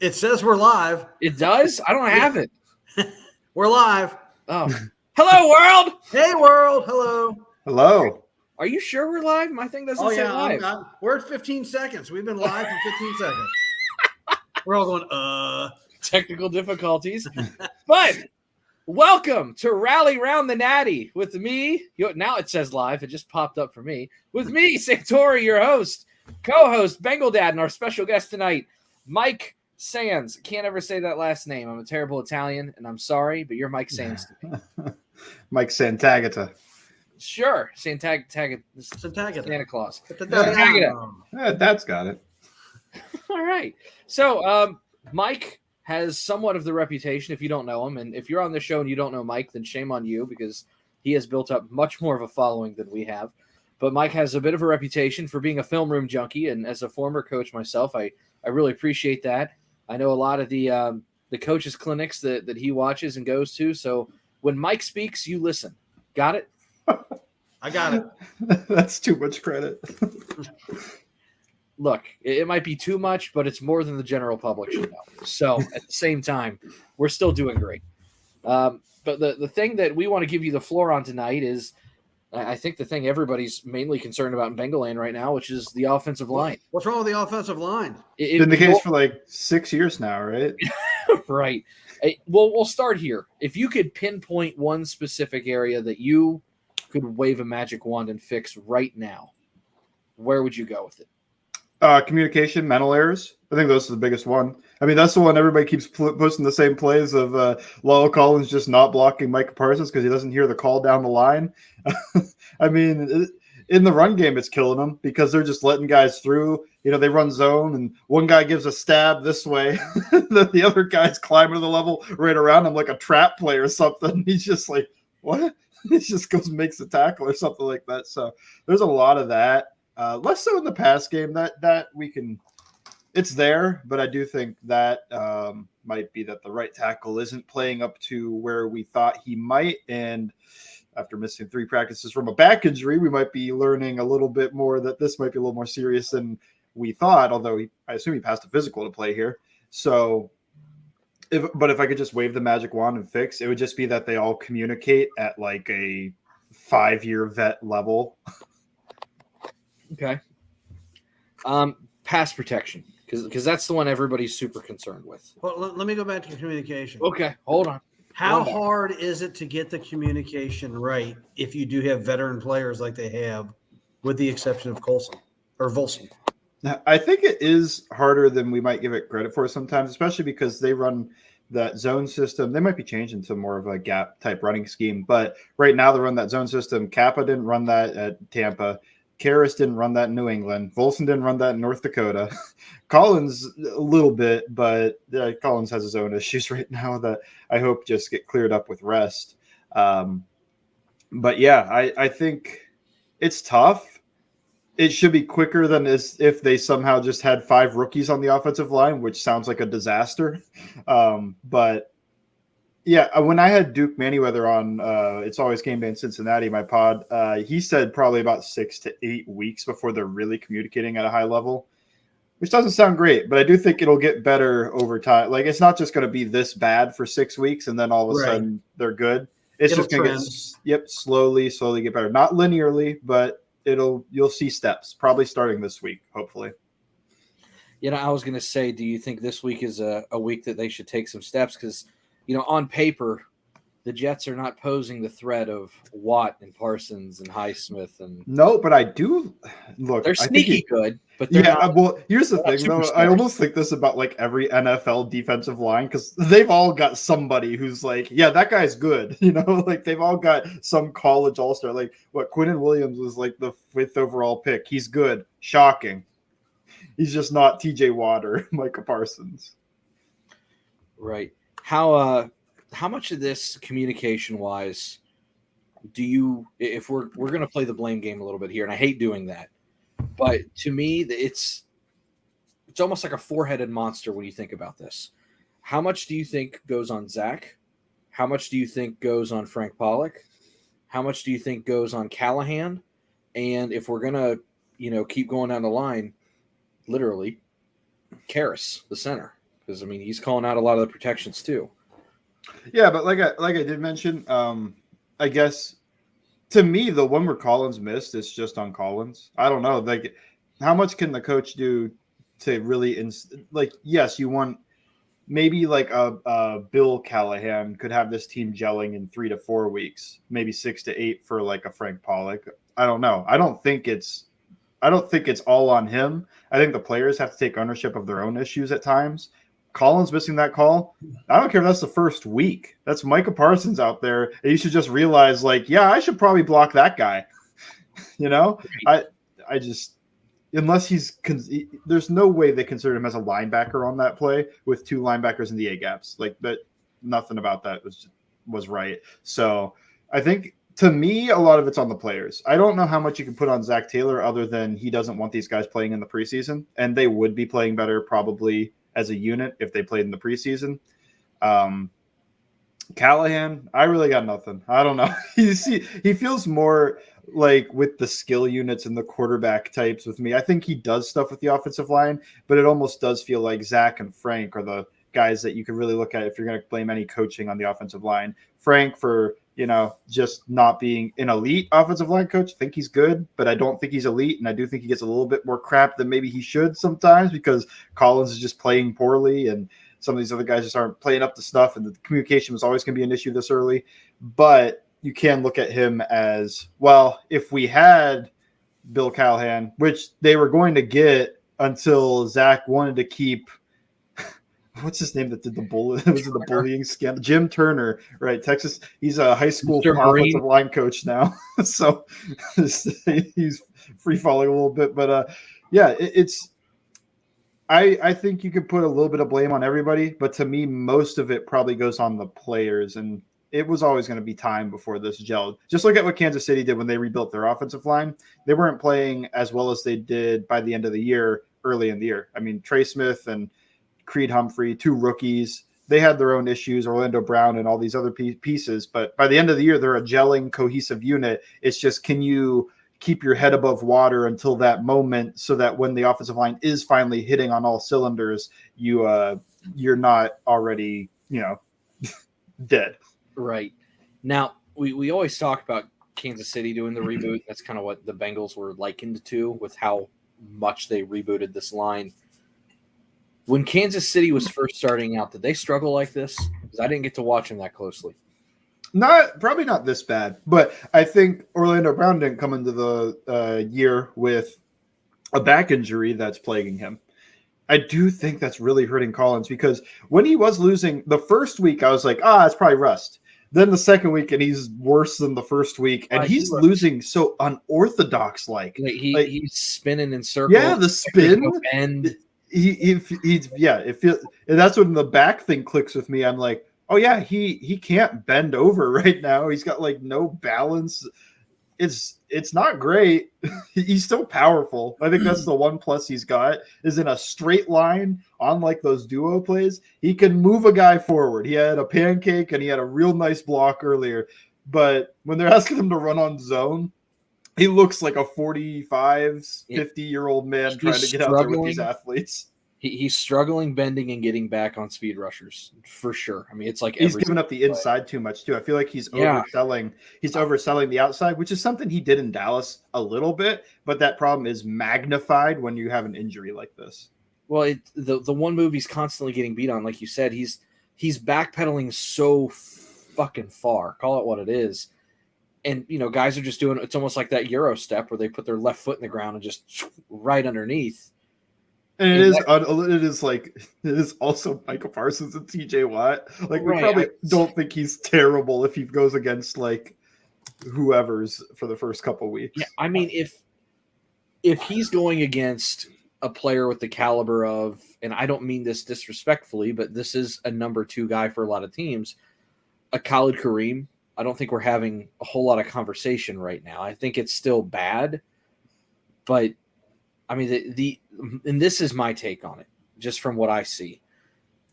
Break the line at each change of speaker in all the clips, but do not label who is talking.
It says we're live.
It does? I don't have it.
We're live.
Oh. Hello, world!
Hey, world. Hello.
Hello.
Are you sure we're live? My thing doesn't say live.
We're at 15 seconds. We've been live for 15 seconds. We're all going,
Technical difficulties. But welcome to Rally Round the Natty with me. Now it says live. It just popped up for me. With me, Santori, your host, co-host, Bengal Dad, and our special guest tonight, Mike Sands. Can't ever say that last name. I'm a terrible Italian, and I'm sorry, but you're Mike Sands to me.
Mike Santagata.
Sure. Santa Claus.
That's got it.
All right. So Mike has somewhat of the reputation, if you don't know him. And if you're on the show and you don't know Mike, then shame on you because he has built up much more of a following than we have. But Mike has a bit of a reputation for being a film room junkie. And as a former coach myself, I really appreciate that. I know a lot of the coaches' clinics that he watches and goes to. So when Mike speaks, you listen. Got it?
I got it.
That's too much credit.
Look, it might be too much, but it's more than the general public should know. So at the same time, we're still doing great. But the thing that we want to give you the floor on tonight is, I think the thing everybody's mainly concerned about in Bengal land right now, which is the offensive line.
What's wrong with the offensive line?
It's been the case for like 6 years now, right?
Right. Well, we'll start here. If you could pinpoint one specific area that you could wave a magic wand and fix right now, where would you go with it?
Communication, mental errors. I think those are the biggest one. I mean, that's the one everybody keeps posting the same plays of Lalo Collins just not blocking Micah Parsons because he doesn't hear the call down the line. I mean, in the run game, it's killing them because they're just letting guys through. You know, they run zone and one guy gives a stab this way. The other guy's climbing to the level right around him like a trap play or something. He's just like, what? He just goes and makes a tackle or something like that. So there's a lot of that. Less so in the pass game that we can, it's there, but I do think that might be that the right tackle isn't playing up to where we thought he might. And after missing 3 practices from a back injury, we might be learning a little bit more that this might be a little more serious than we thought, although I assume he passed a physical to play here. So, if I could just wave the magic wand and fix, it would just be that they all communicate at like a 5-year vet level.
Okay. Pass protection, because that's the one everybody's super concerned with.
Well, let me go back to communication.
Okay, hold on.
How hard is it to get the communication right if you do have veteran players like they have, with the exception of Colson or Volson?
I think it is harder than we might give it credit for sometimes, especially because they run that zone system. They might be changing to more of a gap type running scheme, but right now they run that zone system. Kappa didn't run that at Tampa. Karras didn't run that in New England. Volson didn't run that in North Dakota. Collins a little bit, but Collins has his own issues right now that I hope just get cleared up with rest. But yeah, I think it's tough. It should be quicker than as if they somehow just had 5 rookies on the offensive line, which sounds like a disaster. But yeah, when I had Duke Manyweather on It's Always Game Day in Cincinnati, my pod, he said probably about 6 to 8 weeks before they're really communicating at a high level, which doesn't sound great, but I do think it'll get better over time. Like, it's not just going to be this bad for 6 weeks and then all of a sudden they're good. It's just going to get slowly get better. Not linearly, but you'll see steps probably starting this week, hopefully.
You know, I was going to say, do you think this week is a week that they should take some steps? Because, you know, on paper, the Jets are not posing the threat of Watt and Parsons and Highsmith. No,
but I do look.
They're sneaky good, but they're not,
well, here's the thing, though. I almost think this about like every NFL defensive line because they've all got somebody who's like, yeah, that guy's good. You know, like they've all got some college all-star. Like what Quinnen Williams was like the 5th overall pick. He's good. Shocking. He's just not T.J. Watt or Micah Parsons.
Right. How much of this communication wise do you, if we're going to play the blame game a little bit here, and I hate doing that, but to me, it's almost like a 4-headed monster when you think about this. How much do you think goes on Zach? How much do you think goes on Frank Pollock? How much do you think goes on Callahan? And if we're going to, keep going down the line, literally, Karras, the center. because I mean he's calling out a lot of the protections too.
Yeah, but like I did mention, I guess to me the one where Collins missed is just on Collins. I don't know, like how much can the coach do to really like? Yes, you want maybe like a Bill Callahan could have this team gelling in 3 to 4 weeks, maybe 6 to 8 for like a Frank Pollock. I don't know. I don't think it's all on him. I think the players have to take ownership of their own issues at times. Collins missing that call. I don't care if that's the first week. That's Micah Parsons out there. And you should just realize, like, yeah, I should probably block that guy. You know, I just, unless there's no way they consider him as a linebacker on that play with 2 linebackers in the A gaps. Like that, nothing about that was right. So I think, to me, a lot of it's on the players. I don't know how much you can put on Zach Taylor other than he doesn't want these guys playing in the preseason, and they would be playing better probably as a unit if they played in the preseason. Callahan, I really got nothing. I don't know. He feels more like with the skill units and the quarterback types with me. I think he does stuff with the offensive line, but it almost does feel like Zach and Frank are the guys that you could really look at if you're going to blame any coaching on the offensive line. Frank for, just not being an elite offensive line coach. I think he's good, but I don't think he's elite. And I do think he gets a little bit more crap than maybe he should sometimes because Collins is just playing poorly and some of these other guys just aren't playing up to stuff. And the communication was always going to be an issue this early. But you can look at him as, well, if we had Bill Callahan, which they were going to get until Zach wanted to keep what's his name that did the bullying scandal? Jim Turner, right? Texas. He's a high school offensive line coach now, so he's free falling a little bit. But yeah, it's. I think you could put a little bit of blame on everybody, but to me, most of it probably goes on the players, and it was always going to be time before this gelled. Just look at what Kansas City did when they rebuilt their offensive line. They weren't playing as well as they did by the end of the year, early in the year. I mean, Trey Smith and Creed Humphrey, 2 rookies. They had their own issues, Orlando Brown and all these other pieces. But by the end of the year, they're a gelling, cohesive unit. It's just, can you keep your head above water until that moment so that when the offensive line is finally hitting on all cylinders, you're not already, dead.
Right. Now, we always talk about Kansas City doing the reboot. That's kind of what the Bengals were likened to with how much they rebooted this line. When Kansas City was first starting out, did they struggle like this? Because I didn't get to watch them that closely.
Probably not this bad, but I think Orlando Brown didn't come into the year with a back injury that's plaguing him. I do think that's really hurting Collins because when he was losing the first week, I was like, it's probably rust. Then the second week, and he's worse than the first week, and he's losing so unorthodox like.
He's spinning in circles.
Yeah, the spin.
And
it feels, and that's when the back thing clicks with me. I'm like, oh yeah, he can't bend over right now. He's got like no balance. It's not great. He's still powerful. I think that's the one plus he's got is in a straight line on like those duo plays. He can move a guy forward. He had a pancake and he had a real nice block earlier. But when they're asking him to run on zone, he looks like a 45, 50-year-old man trying to get out there with these athletes.
He's struggling bending and getting back on speed rushers for sure. I mean, it's like
he's giving up the inside too much too. I feel like he's overselling. He's overselling the outside, which is something he did in Dallas a little bit, but that problem is magnified when you have an injury like this.
Well, the one move he's constantly getting beat on, like you said, he's backpedaling so fucking far. Call it what it is. And, guys are just doing – it's almost like that Euro step where they put their left foot in the ground and just right underneath.
And it is also Micah Parsons and TJ Watt. Like, we probably don't think he's terrible if he goes against, like, whoever's for the first couple weeks.
Yeah, I mean, if he's going against a player with the caliber of – and I don't mean this disrespectfully, but this is a number 2 guy for a lot of teams, a Khalid Kareem – I don't think we're having a whole lot of conversation right now. I think it's still bad, but I mean, and this is my take on it, just from what I see.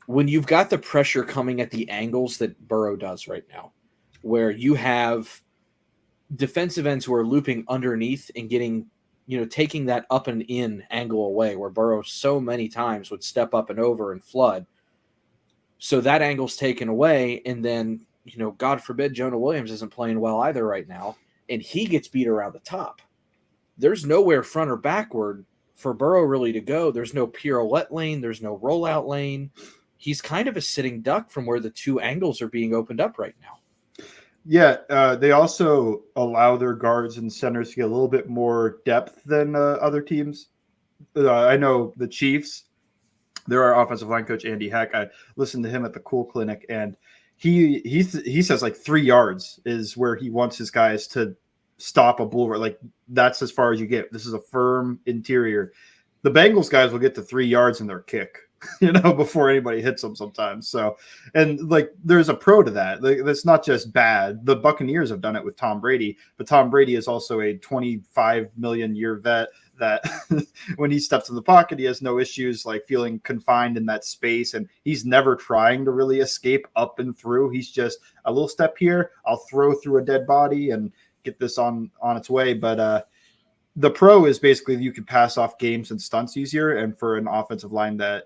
When you've got the pressure coming at the angles that Burrow does right now, where you have defensive ends who are looping underneath and getting, taking that up and in angle away, where Burrow so many times would step up and over and flood. So that angle's taken away, and then, God forbid Jonah Williams isn't playing well either right now, and he gets beat around the top. There's nowhere front or backward for Burrow really to go. There's no pirouette lane. There's no rollout lane. He's kind of a sitting duck from where the two angles are being opened up right now.
Yeah, they also allow their guards and centers to get a little bit more depth than other teams. I know the Chiefs, their offensive line coach, Andy Heck, I listened to him at the Cool Clinic, and he says like 3 yards is where he wants his guys to stop a bull run. Like that's as far as you get. This is a firm interior. The Bengals guys will get to 3 yards in their kick, before anybody hits them sometimes. So, and like there's a pro to that. Like, that's not just bad. The Buccaneers have done it with Tom Brady, but Tom Brady is also a 25 million year vet that when he steps in the pocket, he has no issues like feeling confined in that space. And he's never trying to really escape up and through. He's just a little step here. I'll throw through a dead body and get this on its way. But the pro is basically you can pass off games and stunts easier. And for an offensive line that,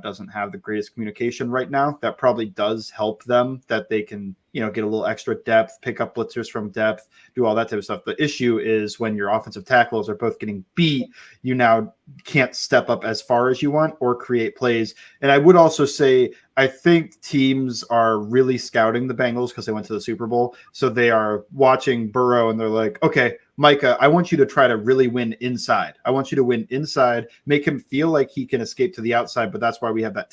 doesn't have the greatest communication right now, that probably does help them, that they can, get a little extra depth, pick up blitzers from depth, do all that type of stuff. The issue is when your offensive tackles are both getting beat, you now can't step up as far as you want or create plays. And I would also say, I think teams are really scouting the Bengals because they went to the Super Bowl. So they are watching Burrow and they're like, okay, Micah, I want you to try to really win inside. I want you to win inside, make him feel like he can escape to the outside. But that's why we have that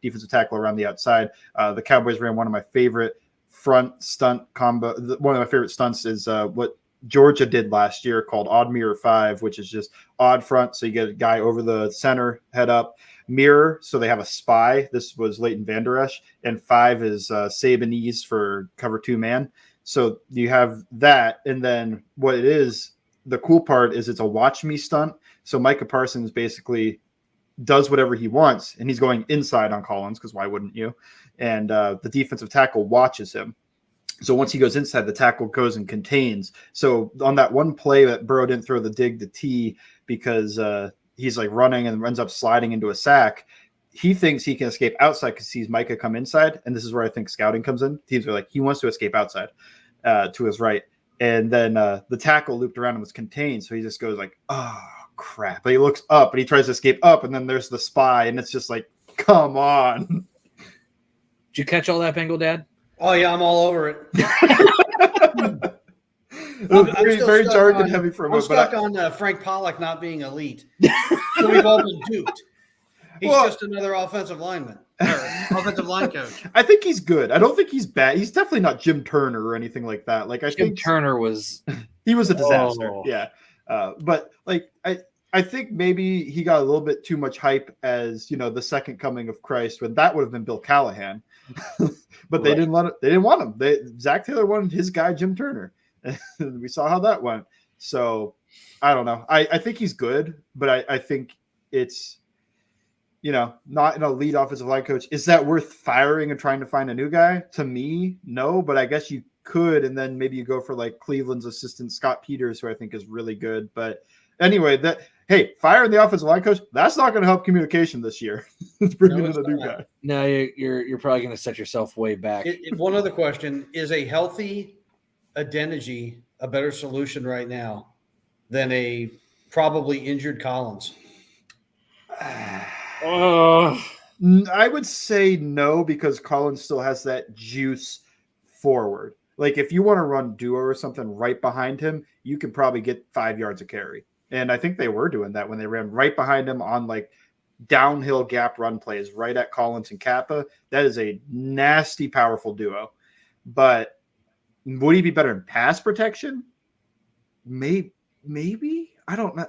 defensive tackle around the outside. The Cowboys ran one of my favorite front stunt combo. One of my favorite stunts is what Georgia did last year called odd mirror 5, which is just odd front. So you get a guy over the center, head up, mirror. So they have a spy. This was Leighton Vander Esch, and 5 is Sabanese for cover 2 man. So you have that. And then what it is, the cool part is it's a watch me stunt. So Micah Parsons basically does whatever he wants, and he's going inside on Collins because why wouldn't you? And the defensive tackle watches him. So once he goes inside, the tackle goes and contains. So on that one play that Burrow didn't throw the dig to T because he's like running and ends up sliding into a sack, he thinks he can escape outside because he sees Micah come inside. And this is where I think scouting comes in. Teams are like, he wants to escape outside to his right. And then the tackle looped around and was contained. So he just goes like, oh, crap. But he looks up and he tries to escape up. And then there's the spy. And it's just like, come on.
Did you catch all that, Bengal Dad?
Oh, yeah, I'm all over it.
It was very dark and heavy for a moment.
I'm stuck on Frank Pollock not being elite. So we've all been duped. He's just another offensive lineman. Offensive line coach.
I think he's good. I don't think he's bad. He's definitely not Jim Turner or anything like that. Like I think
Turner was
he was a disaster. Yeah. But like I think maybe he got a little bit too much hype as, the second coming of Christ, when that would have been Bill Callahan. But they didn't want him. Zach Taylor wanted his guy Jim Turner. And we saw how that went. So I don't know. I think he's good, but I think it's not an elite offensive line coach. Is that worth firing and trying to find a new guy? To me, no, but I guess you could. And then maybe you go for like Cleveland's assistant, Scott Peters, who I think is really good. But anyway, firing the offensive line coach, that's not going to help communication this year. It's bringing in a new guy.
No, you're probably going to set yourself way back.
One other question. Is a healthy Adeniji a better solution right now than a probably injured Collins?
I would say no, because Collins still has that juice forward. Like if you want to run duo or something right behind him, you can probably get 5 yards of carry. And I think they were doing that when they ran right behind him on like downhill gap run plays right at Collins and Kappa. That is a nasty, powerful duo. But would he be better in pass protection? Maybe. I don't know.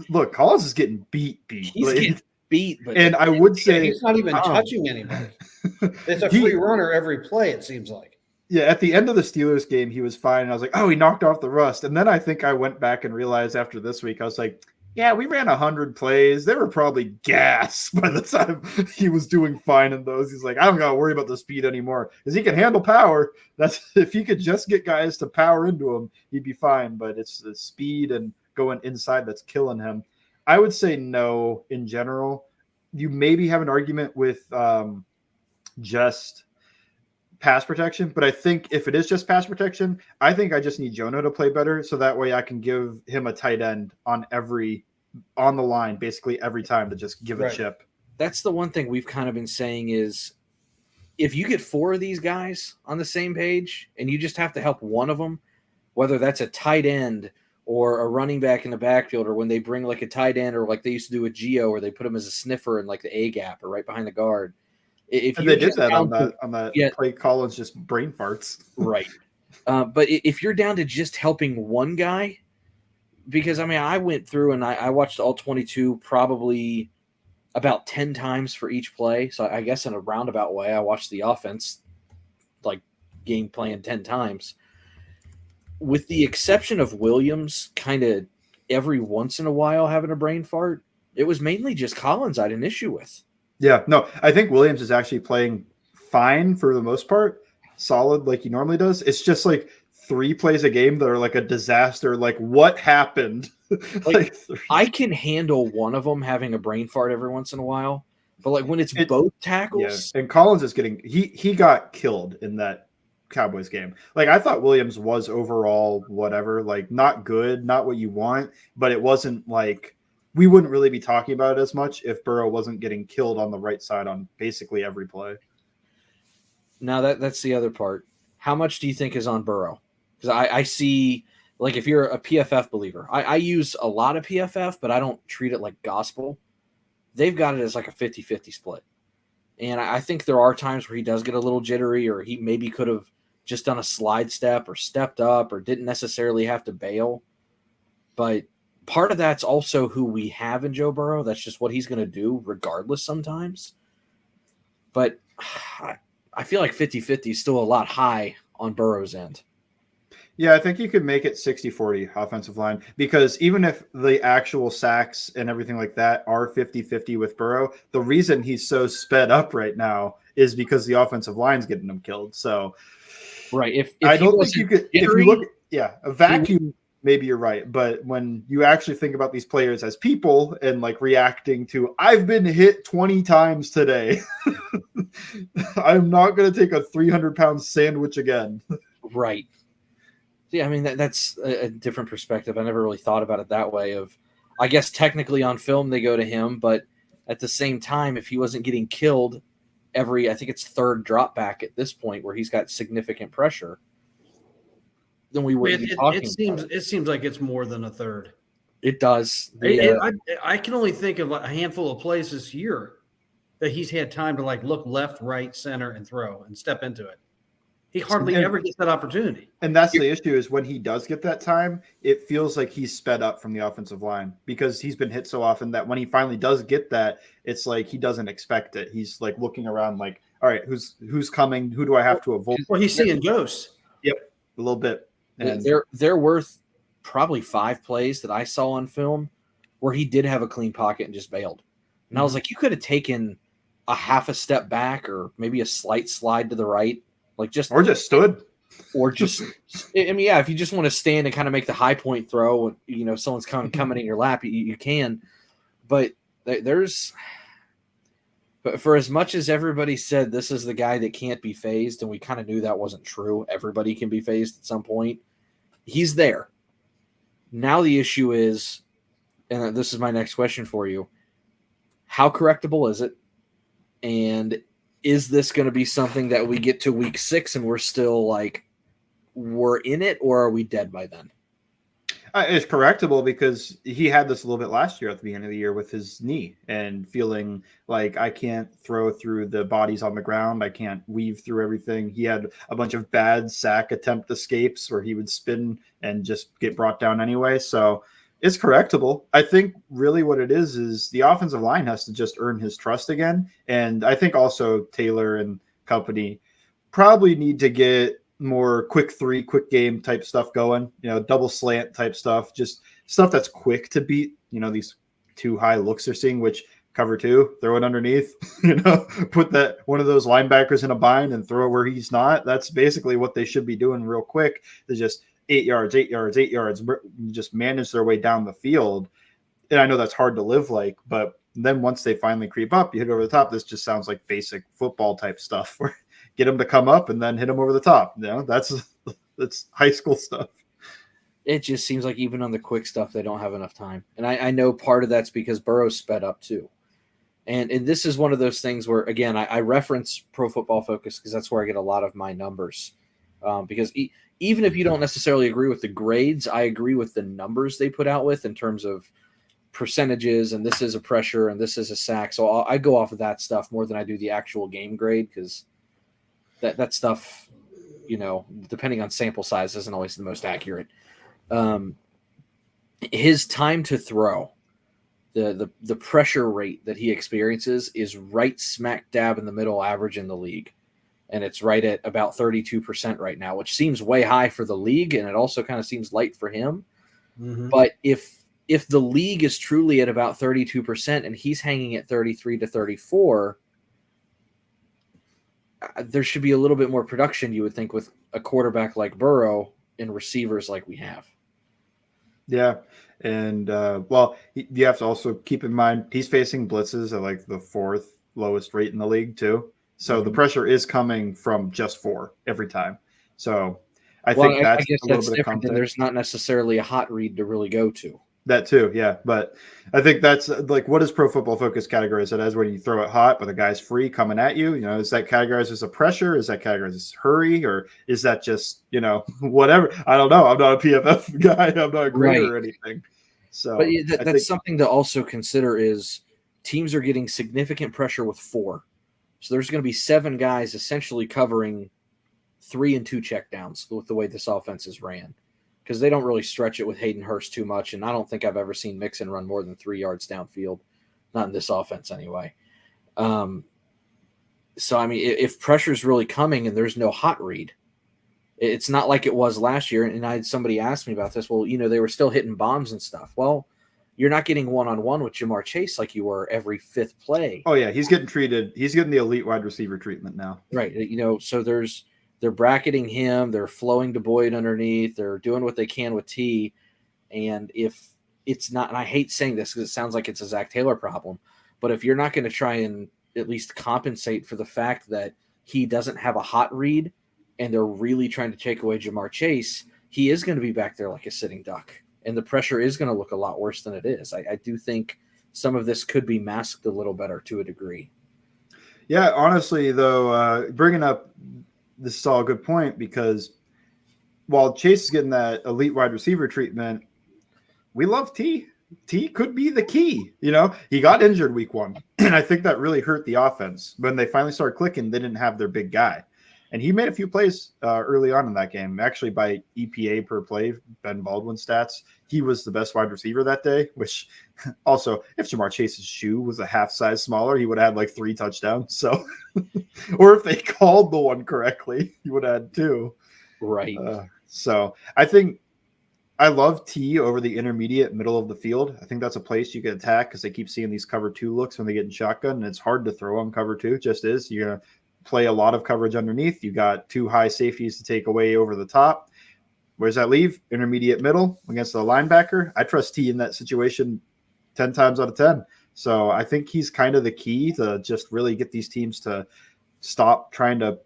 Look, Collins is getting beat.
He's getting beat. But
and I would say
he's not even touching anybody. It's a free runner every play, it seems like.
Yeah, at the end of the Steelers game, he was fine. And I was like, oh, he knocked off the rust. And then I think I went back and realized after this week, I was like, yeah, we ran 100 plays. They were probably gas by the time he was doing fine in those. He's like, I don't got to worry about the speed anymore because he can handle power. That's if he could just get guys to power into him, he'd be fine. But it's the speed and going inside that's killing him. I would say no in general. You maybe have an argument with just pass protection. But I think if it is just pass protection, I think I just need Jonah to play better, so that way I can give him a tight end on the line basically every time to just give a
Right.
chip.
That's the one thing we've kind of been saying is if you get 4 of these guys on the same page and you just have to help one of them, whether that's a tight end or a running back in the backfield, or when they bring like a tight end, or like they used to do with Geo, where they put him as a sniffer in like the A gap or right behind the guard. If
And
you're
they did
just
that
down
on that
yeah.
play. Collins just brain farts.
right. But if you're down to just helping one guy, because I mean, I went through and I watched all 22 probably about 10 times for each play. So I guess in a roundabout way, I watched the offense like game plan 10 times. With the exception of Williams kind of every once in a while having a brain fart, it was mainly just Collins I had an issue with.
Yeah, no, I think Williams is actually playing fine for the most part, solid like he normally does. It's just like 3 plays a game that are like a disaster. Like, what happened?
Like, I can handle one of them having a brain fart every once in a while, but like when it's both tackles,
and Collins is getting he got killed in that Cowboys game. Like, I thought Williams was overall whatever, like not good, not what you want, but it wasn't like we wouldn't really be talking about it as much if Burrow wasn't getting killed on the right side on basically every play.
Now that's the other part. How much do you think is on Burrow? Because I see, like, if you're a PFF believer, I use a lot of PFF, but I don't treat it like gospel. They've got it as like a 50-50 split. And I think there are times where he does get a little jittery, or he maybe could have just done a slide step or stepped up or didn't necessarily have to bail. But part of that's also who we have in Joe Burrow. That's just what he's going to do regardless sometimes. But I feel like 50-50 is still a lot high on Burrow's end.
Yeah, I think you could make it 60-40 offensive line, because even if the actual sacks and everything like that are 50-50 with Burrow, the reason he's so sped up right now is because the offensive line's getting him killed. So,
right. If
I don't think you could, if you look, a vacuum, maybe you're right. But when you actually think about these players as people and like reacting to, I've been hit 20 times today, I'm not going to take a 300-pound sandwich again.
Right. Yeah, I mean, that's a different perspective. I never really thought about it that way. Of, I guess technically on film they go to him, but at the same time, if he wasn't getting killed every, I think it's 3rd drop back at this point where he's got significant pressure, then we wouldn't be talking.
It seems like it's more than a third.
It does.
I can only think of a handful of plays this year that he's had time to like look left, right, center, and throw and step into it. He hardly ever gets that opportunity.
And that's the issue, is when he does get that time, it feels like he's sped up from the offensive line, because he's been hit so often that when he finally does get that, it's like he doesn't expect it. He's like looking around like, all right, who's coming? Who do I have to avoid?
Well, he's seeing ghosts.
Yep, a little bit. And
They're worth probably 5 plays that I saw on film where he did have a clean pocket and just bailed. And I was like, you could have taken a half a step back or maybe a slight slide to the right. Like just
stood,
or just, I mean, yeah, if you just want to stand and kind of make the high point throw, and you know someone's coming in your lap, you can. But but for as much as everybody said this is the guy that can't be phased, and we kind of knew that wasn't true. Everybody can be phased at some point. He's there. Now the issue is, and this is my next question for you: how correctable is it? And is this going to be something that we get to week 6 and we're still like, we're in it, or are we dead by then?
It's correctable, because he had this a little bit last year at the beginning of the year with his knee and feeling like, I can't throw through the bodies on the ground. I can't weave through everything. He had a bunch of bad sack attempt escapes where he would spin and just get brought down anyway. So it's correctable. I think really what it is the offensive line has to just earn his trust again. And I think also Taylor and company probably need to get more quick 3, quick game type stuff going, double slant type stuff, just stuff that's quick to beat, these 2 high looks they're seeing, which cover 2, throw it underneath, put that one of those linebackers in a bind and throw it where he's not. That's basically what they should be doing real quick. Is just 8 yards, 8 yards, 8 yards, just manage their way down the field. and I know that's hard to live like, but then once they finally creep up, you hit over the top. This just sounds like basic football type stuff where get them to come up and then hit them over the top. That's high school stuff.
It just seems like even on the quick stuff, they don't have enough time. And I know part of that's because Burrow's sped up too. And this is one of those things where, again, I reference Pro Football Focus because that's where I get a lot of my numbers. Because even if you don't necessarily agree with the grades, I agree with the numbers they put out with in terms of percentages, and this is a pressure and this is a sack. So I go off of that stuff more than I do the actual game grade because that stuff, depending on sample size, isn't always the most accurate. His time to throw, the pressure rate that he experiences is right smack dab in the middle average in the league. And it's right at about 32% right now, which seems way high for the league. And it also kind of seems light for him.
Mm-hmm.
But if the league is truly at about 32% and he's hanging at 33 to 34, there should be a little bit more production, you would think, with a quarterback like Burrow and receivers like we have.
Yeah. And, you have to also keep in mind he's facing blitzes at like the 4th lowest rate in the league too. So the pressure is coming from just 4 every time. So I think that's
I guess
a little
that's
bit of
different.
context.
There's not necessarily a hot read to really go to.
That too, yeah. But I think that's like, what does Pro Football Focus categorize it as when you throw it hot, but the guy's free coming at you? Is that categorized as a pressure? Is that categorized as hurry? Or is that just, whatever? I don't know. I'm not a PFF guy. I'm not a grader or anything. So,
but that's something to also consider is teams are getting significant pressure with 4. So there's going to be 7 guys essentially covering 3 and 2 checkdowns with the way this offense is ran. Because they don't really stretch it with Hayden Hurst too much, and I don't think I've ever seen Mixon run more than 3 yards downfield, not in this offense anyway. So, I mean, if pressure's really coming and there's no hot read, it's not like it was last year. And I had somebody ask me about this. Well, they were still hitting bombs and stuff. Well, you're not getting one-on-one with Jamar Chase like you were every 5th play.
Oh, yeah, he's getting treated. He's getting the elite wide receiver treatment now.
Right. So they're bracketing him. They're flowing to Boyd underneath. They're doing what they can with T. And if it's not, and I hate saying this because it sounds like it's a Zach Taylor problem, but if you're not going to try and at least compensate for the fact that he doesn't have a hot read and they're really trying to take away Jamar Chase, he is going to be back there like a sitting duck. And the pressure is going to look a lot worse than it is. I do think some of this could be masked a little better to a degree.
Yeah, honestly, though, bringing up this is all a good point because while Chase is getting that elite wide receiver treatment, we love T. T could be the key. He got injured week 1, and I think that really hurt the offense. When they finally started clicking, they didn't have their big guy. And he made a few plays early on in that game. Actually, by EPA per play, Ben Baldwin stats, he was the best wide receiver that day, which also, if Jamar Chase's shoe was a half size smaller, he would have had like 3 touchdowns. So, or if they called the one correctly, he would have had 2.
Right.
So I think I love T over the intermediate middle of the field. I think that's a place you can attack because they keep seeing these cover 2 looks when they get in shotgun, and it's hard to throw on cover 2. It just is. You're going to play a lot of coverage underneath. You got 2 high safeties to take away over the top. Where does that leave? Intermediate middle against the linebacker. I trust T in that situation 10 times out of 10. So I think he's kind of the key to just really get these teams to stop trying to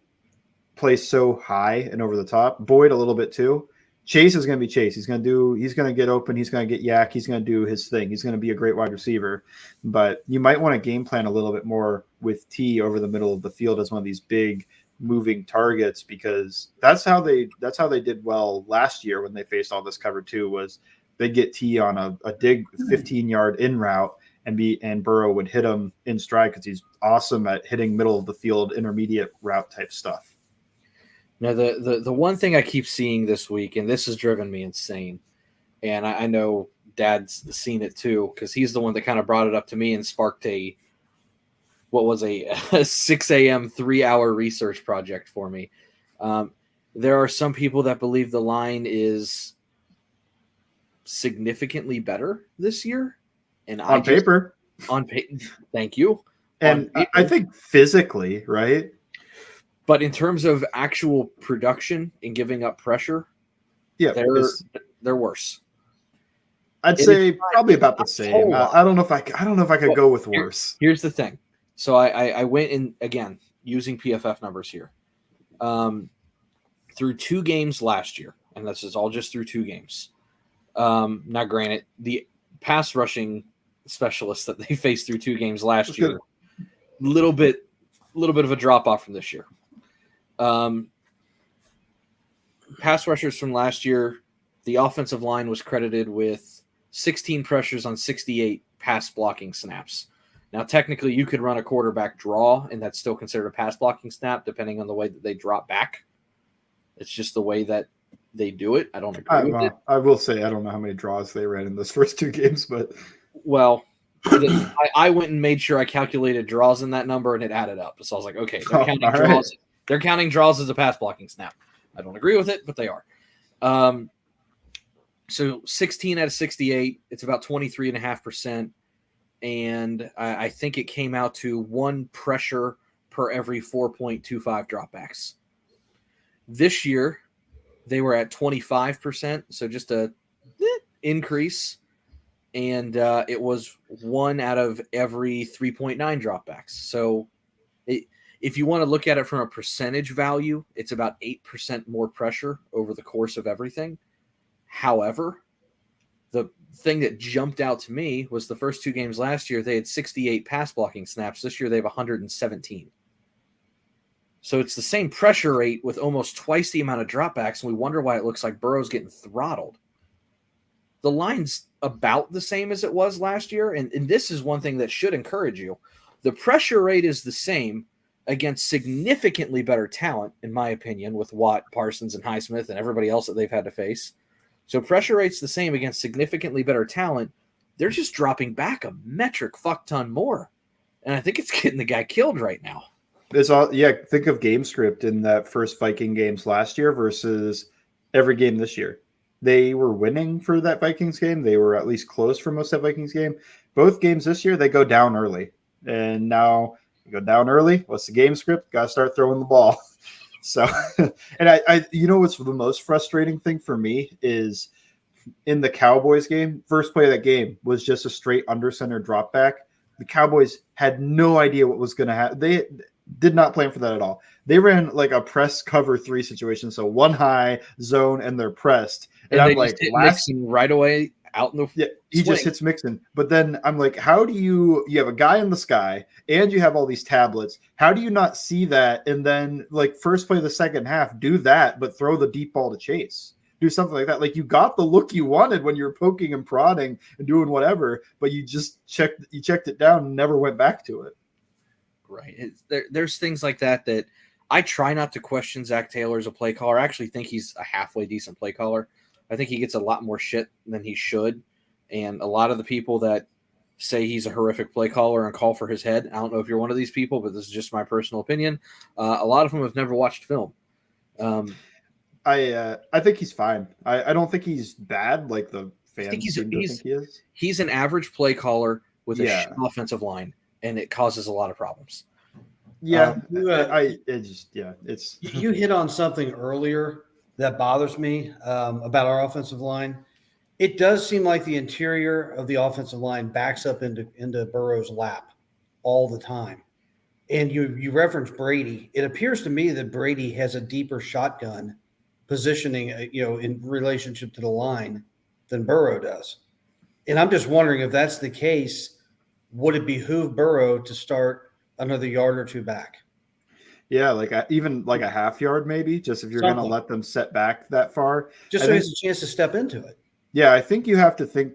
play so high and over the top. Boyd a little bit too. Chase is going to be Chase. He's going to get open. He's going to get yak. He's going to do his thing. He's going to be a great wide receiver. But you might want to game plan a little bit more with T over the middle of the field as one of these big moving targets, because that's how they did well last year when they faced all this cover 2 was they'd get T on a dig 15-yard in route and Burrow would hit him in stride because he's awesome at hitting middle of the field intermediate route type stuff.
Now, the one thing I keep seeing this week, and this has driven me insane, and I know Dad's seen it too because he's the one that kind of brought it up to me and sparked a 6 a.m. 3-hour research project for me. There are some people that believe the line is significantly better this year, and
on paper,
thank you.
And I think physically, right?
But in terms of actual production and giving up pressure,
yeah,
they're worse.
I'd
It
say
is not-
probably
it's
about the
not a
same.
whole lot.
I don't know if I could go with
Here-
worse.
Here's the thing. So I went in again using PFF numbers here. Through 2 games last year, and this is all just through 2 games. Now, granted, the pass rushing specialists that they faced through 2 games last year, little bit of a drop off from this year. Pass rushers from last year, the offensive line was credited with 16 pressures on 68 pass blocking snaps. Now, technically, you could run a quarterback draw, and that's still considered a pass blocking snap, depending on the way that they drop back. It's just the way that they do it. I don't agree with it.
I will say I don't know how many draws they ran in those first 2 games, but
Well, I went and made sure I calculated draws in that number, and it added up. So I was like, okay, they're counting
all right.
draws. They're counting draws as a pass blocking snap. I don't agree with it, but they are. So 16 out of 68, it's about 23.5%. And I think it came out to 1 pressure per every 4.25 dropbacks. This year, they were at 25%, so just a increase. And it was 1 out of every 3.9 dropbacks. So if you want to look at it from a percentage value, it's about 8% more pressure over the course of everything. However, the thing that jumped out to me was the first 2 games last year, they had 68 pass blocking snaps. This year, they have 117. So it's the same pressure rate with almost twice the amount of dropbacks, and we wonder why it looks like Burrow's getting throttled. The line's about the same as it was last year, and this is one thing that should encourage you. The pressure rate is the same against significantly better talent, in my opinion, with Watt, Parsons, and Highsmith and everybody else that they've had to face. So pressure rate's the same against significantly better talent. They're just dropping back a metric fuck ton more. And I think it's getting the guy killed right now.
it's all think of game script in that first Viking games last year versus every game this year. They were winning for that Vikings game. They were at least close for most of that Vikings game. Both games this year, they go down early. And now you go down early. What's the game script? Got to start throwing the ball. So, and I what's the most frustrating thing for me is in the Cowboys game, first play of that game was just a straight under center drop back. The Cowboys had no idea what was going to happen. They did not plan for that at all. They ran like a press cover 3 situation. So 1 high zone and they're pressed. And I'm like,
Mixon right away out in the
he
swing.
just hits Mixon. But then I'm like, how do you have a guy in the sky and you have all these tablets? How do you not see that? And then like first play of the second half, do that, but throw the deep ball to Chase. Do something like that. Like you got the look you wanted when you were poking and prodding and doing whatever, but you just checked it down and never went back to it.
Right. There's things like that I try not to question Zach Taylor as a play caller. I actually think he's a halfway decent play caller. I think he gets a lot more shit than he should. And a lot of the people that say he's a horrific play caller and call for his head, I don't know if you're one of these people, but this is just my personal opinion. A lot of them have never watched film.
I think he's fine. I don't think he's bad like the fans seem to think he is.
He's an average play caller with a shit offensive line, and it causes a lot of problems.
Yeah,
it's you hit on something earlier that bothers me about our offensive line. It does seem like the interior of the offensive line backs up into Burrow's lap all the time. And you reference Brady. It appears to me that Brady has a deeper shotgun positioning, in relationship to the line than Burrow does. And I'm just wondering if that's the case, would it behoove Burrow to start another yard or 2 back?
Yeah, even a half yard maybe, just if you're going to let them set back that far.
Just so he has a chance to step into it.
Yeah, I think you have to think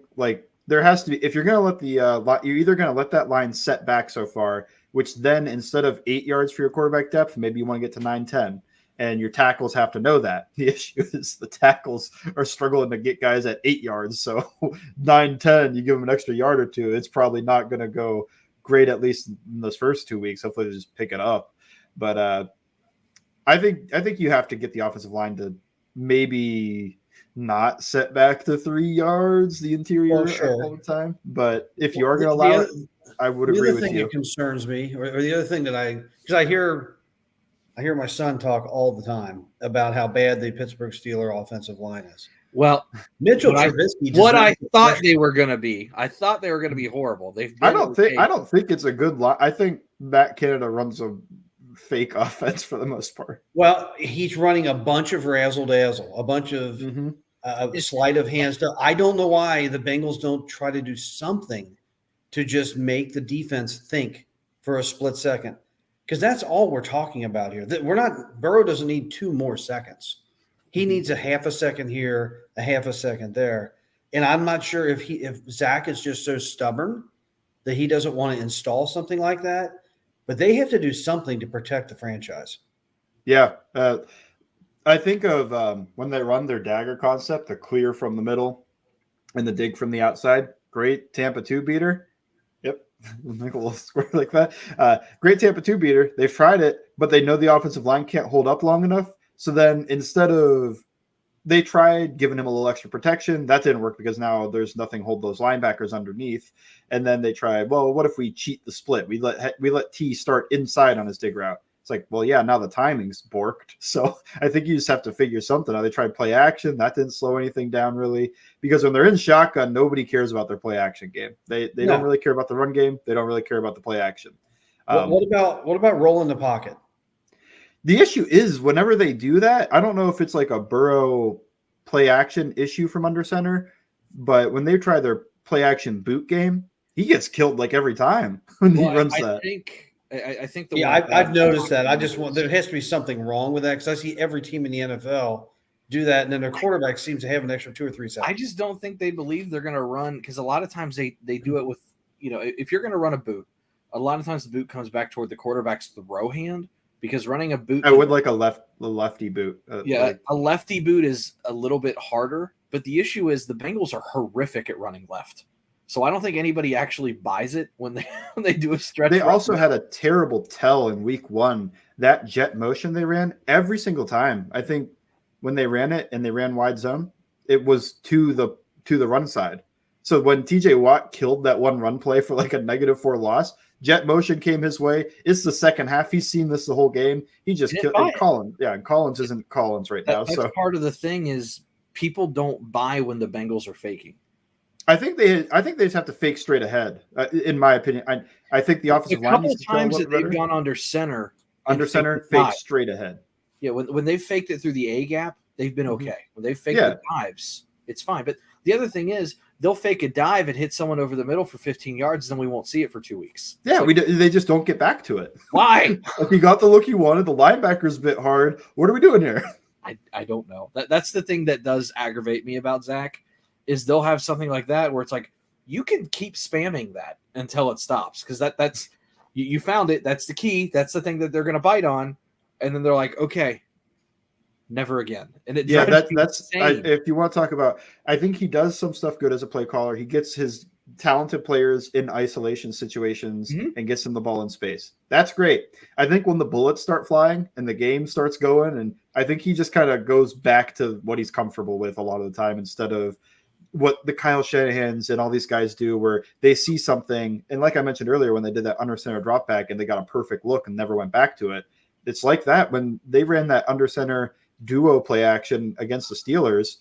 there has to be, if you're going to let you're either going to let that line set back so far, which then instead of 8 yards for your quarterback depth, maybe you want to get to 9-10. And your tackles have to know that. The issue is the tackles are struggling to get guys at 8 yards. So 9-10, you give them an extra yard or 2. It's probably not going to go great, at least in those first 2 weeks. Hopefully they just pick it up. But I think you have to get the offensive line to maybe not set back to 3 yards, the interior all the time. But if you are going to allow it, I would agree with you.
The other thing that concerns me, or the other thing that because I hear my son talk all the time about how bad the Pittsburgh Steelers offensive line is.
Well,
Mitchell
what I-
Trubisky.
what I thought they were going to be. I thought they were going to be horrible. They've been
I don't
okay.
think it's a good line. I think Matt Canada runs a fake offense for the most part.
Well, he's running a bunch of razzle dazzle, a bunch of sleight of hand stuff. I don't know why the Bengals don't try to do something to just make the defense think for a split second, because that's all we're talking about here. That we're not. Burrow doesn't need 2 more seconds. He needs a half a second here, a half a second there. And I'm not sure if Zach is just so stubborn that he doesn't want to install something like that. But they have to do something to protect the franchise.
Yeah. I think of when they run their dagger concept, the clear from the middle and the dig from the outside. Great Tampa 2 beater. Yep. Make a little square like that. Great Tampa 2 beater. They've tried it, but they know the offensive line can't hold up long enough. So then instead of they tried giving him a little extra protection, that didn't work because now there's nothing hold those linebackers underneath. And then they tried, well, what if we cheat the split? We let T start inside on his dig route. It's like, well, yeah, now the timing's borked. So I think you just have to figure something out. They tried play action. That didn't slow anything down really, because when they're in shotgun, nobody cares about their play action game. They don't really care about the run game. They don't really care about the play action.
What about rolling the pocket?
The issue is whenever they do that, I don't know if it's like a Burrow play action issue from under center, but when they try their play action boot game, he gets killed like every time when he runs that.
I think
I've noticed that. There has to be something wrong with that, because I see every team in the NFL do that, and then their quarterback seems to have an extra 2 or 3 seconds.
I just don't think they believe they're going to run, because a lot of times they do it with, if you're going to run a boot, a lot of times the boot comes back toward the quarterback's throw hand, because running a boot.
I would like a lefty boot.
A lefty boot is a little bit harder, but the issue is the Bengals are horrific at running left. So I don't think anybody actually buys it when they do a stretch.
They also had a terrible tell in week 1. That jet motion they ran every single time. I think when they ran it and they ran wide zone, it was to the run side. So when TJ Watt killed that one run play for like a -4 loss, jet motion came his way. It's the second half. He's seen this the whole game. He just killed Collins. Yeah, and Collins isn't Collins right now.
That's part of the thing is people don't buy when the Bengals are faking.
I think they just have to fake straight ahead. In my opinion, I think the offensive line needs to
show a little better. They've gone under center,
fake straight ahead.
Yeah, when they've faked it through the A gap, they've been okay. When they've faked the dives, it's fine. But the other thing is, they'll fake a dive and hit someone over the middle for 15 yards, then we won't see it for 2 weeks.
Yeah, they just don't get back to it.
Why?
If you got the look you wanted, the linebacker's a bit hard. What are we doing here?
I don't know. That's the thing that does aggravate me about Zach, is they'll have something like that where it's like, you can keep spamming that until it stops, because that's you found it. That's the key. That's the thing that they're going to bite on, and then they're like, okay, never again. And if you want to talk about, I think he does some stuff good as a play caller. He gets his talented players in isolation situations and gets them the ball in space. That's great. I think when the bullets start flying and the game starts going, and I think he just kind of goes back to what he's comfortable with a lot of the time, instead of what the Kyle Shanahans and all these guys do, where they see something. And like I mentioned earlier, when they did that under center drop back and they got a perfect look and never went back to it. It's like that when they ran that under center duo play action against the Steelers.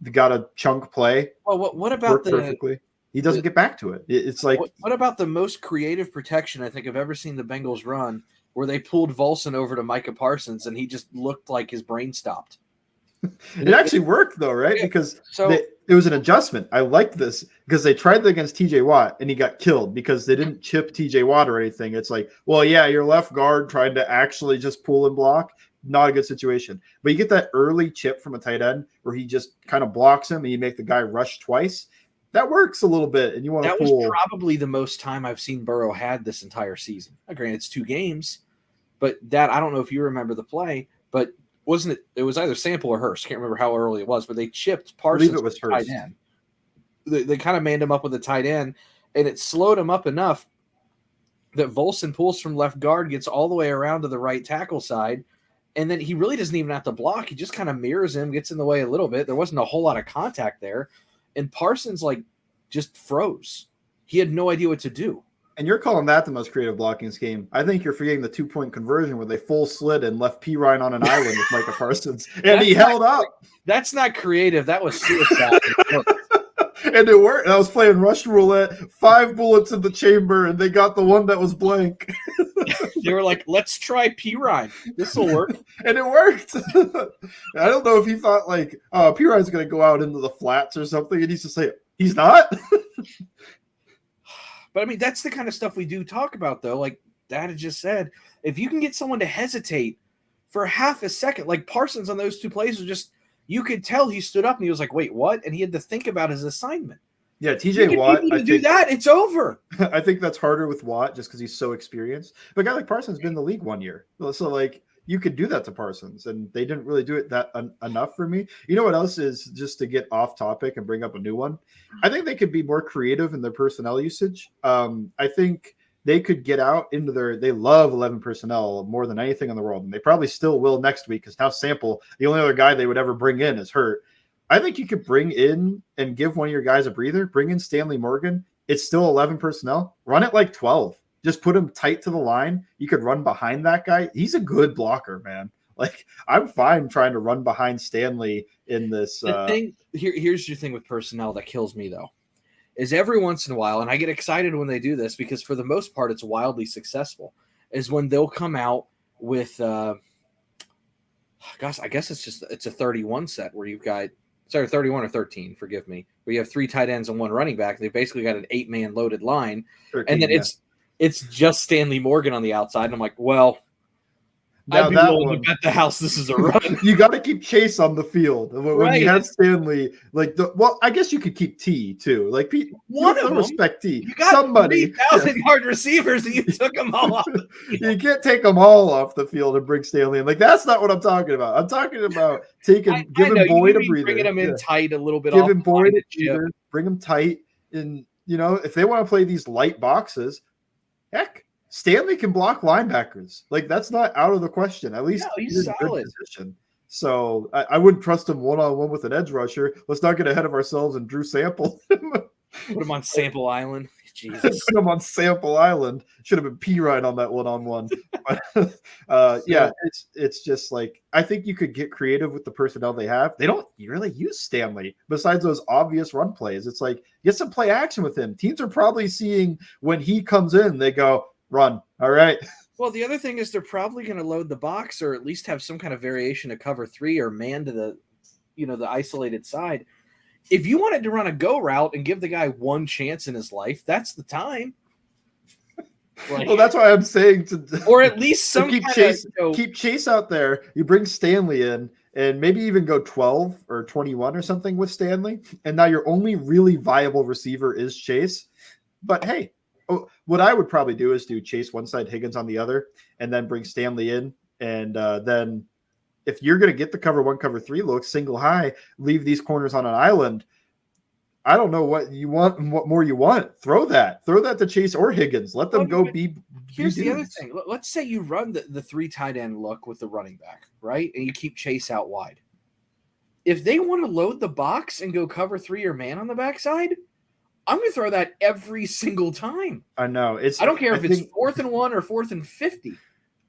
They got a chunk play. Well, what about
perfectly? He doesn't get back to it. It's like,
what about the most creative protection I think I've ever seen the Bengals run, where they pulled Volson over to Micah Parsons and he just looked like his brain stopped.
It actually worked though, right? Because it was an adjustment. I liked this because they tried it against TJ Watt and he got killed because they didn't chip TJ Watt or anything. It's like, well, yeah, your left guard trying to actually just pull and block. Not a good situation. But you get that early chip from a tight end where he just kind of blocks him and you make the guy rush twice. That works a little bit. And you want to pull.
That was probably the most time I've seen Burrow had this entire season. Granted, it's 2 games, but that, I don't know if you remember the play, but wasn't it? It was either Sample or Hurst. Can't remember how early it was, but they chipped Parsons.
I believe it was Hurst.
Tight end. They kind of manned him up with the tight end, and it slowed him up enough that Volson pulls from left guard, gets all the way around to the right tackle side, and then he really doesn't even have to block. He just kind of mirrors him, gets in the way a little bit. There wasn't a whole lot of contact there, and Parsons just froze. He had no idea what to do.
And you're calling that the most creative blocking scheme. I think you're forgetting the 2-point conversion where they full slid and left P. Ryan on an island with Micah Parsons. And he held up.
That's not creative. That was suicide.
And it worked. I was playing Rush Roulette, 5 bullets in the chamber, and they got the one that was blank.
They were like, let's try P. Ryan. This will work.
And it worked. I don't know if he thought like, oh, P. Ryan's going to go out into the flats or something. And he's just like, he's not.
But I mean, that's the kind of stuff we do talk about, though. Like Dad had just said, if you can get someone to hesitate for half a second, like Parsons on those 2 plays was just, you could tell he stood up and he was like, wait, what? And he had to think about his assignment.
Yeah, TJ Watt.
I do that, it's over.
I think that's harder with Watt just because he's so experienced. But a guy like Parsons has been in the league 1 year. So, like, you could do that to Parsons, and they didn't really do it that enough for me. You know what else is, just to get off topic and bring up a new one? I think they could be more creative in their personnel usage. I think they could get out into they love 11 personnel more than anything in the world. And they probably still will next week because now Sample, the only other guy they would ever bring in, is hurt. I think you could bring in and give one of your guys a breather, bring in Stanley Morgan. It's still 11 personnel. Run it like 12. Just put him tight to the line. You could run behind that guy. He's a good blocker, man. Like, I'm fine trying to run behind Stanley in this.
Here's your thing with personnel that kills me, though, is every once in a while, and I get excited when they do this because for the most part it's wildly successful, is when they'll come out with I guess it's a 31 set where you've got 31 or 13, forgive me, where you have 3 tight ends and 1 running back. They basically got an 8-man loaded line, 13, and then it's just Stanley Morgan on the outside. And I'm like, well,
now
I'd be willing to bet the house this is a run.
You got to keep Chase on the field when you have Stanley. Like, I guess you could keep T too. Like, Pete,
one of them,
respect T.
You got
somebody
3,000-yard receivers, and you took them all off.
You can't take them all off the field and bring Stanley in. Like, that's not what I'm talking about. I'm talking about giving Boyd a breather,
bringing them in tight a little bit,
giving Boyd a breather, bring them tight, and if they want to play these light boxes, heck. Stanley can block linebackers. Like, that's not out of the question. At least he's in a good position. So I wouldn't trust him one-on-one with an edge rusher. Let's not get ahead of ourselves and Drew Sample.
Put him on Sample Island. Jesus.
Put him on Sample Island. Should have been P. Ryan on that one-on-one. Yeah, it's just like, I think you could get creative with the personnel they have. They don't really use Stanley besides those obvious run plays. It's like, get some play action with him. Teams are probably seeing when he comes in, they go, run. All right.
Well, the other thing is they're probably going to load the box or at least have some kind of variation to cover 3 or man to the isolated side. If you wanted to run a go route and give the guy one chance in his life, that's the time.
Like, well, that's why I'm saying
or at least some
keep Chase out there. You bring Stanley in and maybe even go 12 or 21 or something with Stanley. And now your only really viable receiver is Chase. But hey, what I would probably do is do Chase one side, Higgins on the other, and then bring Stanley in. And then if you're going to get the cover 1, cover 3 look, single high, leave these corners on an island. I don't know what you want and what more you want. Throw that to Chase or Higgins. Let them go be.
Here's the other thing. Let's say you run the 3 tight end look with the running back, right? And you keep Chase out wide. If they want to load the box and go cover 3 or man on the backside, I'm going to throw that every single time.
I know.
I don't care if it's 4th and 1 or 4th and 50.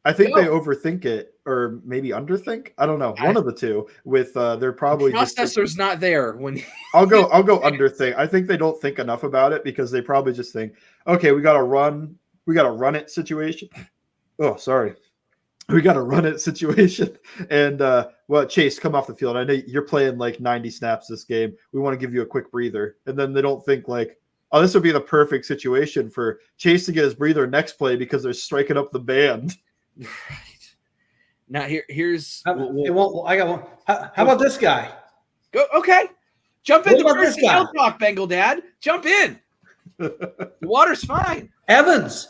I think they overthink it or maybe underthink. I don't know. One of the two. With they're probably
the processor's not there when
I'll go underthink. I think they don't think enough about it because they probably just think, okay, we got to run it situation. Oh, sorry. We got a run it situation. And Chase, come off the field. I know you're playing like 90 snaps this game. We want to give you a quick breather. And then they don't think like, oh, this would be the perfect situation for Chase to get his breather next play because they're striking up the band.
Right. Now here's
I got one. How about this guy?
Go okay. Jump in
what
the first talk, Bengal Dad. Jump in. The water's fine.
Evans.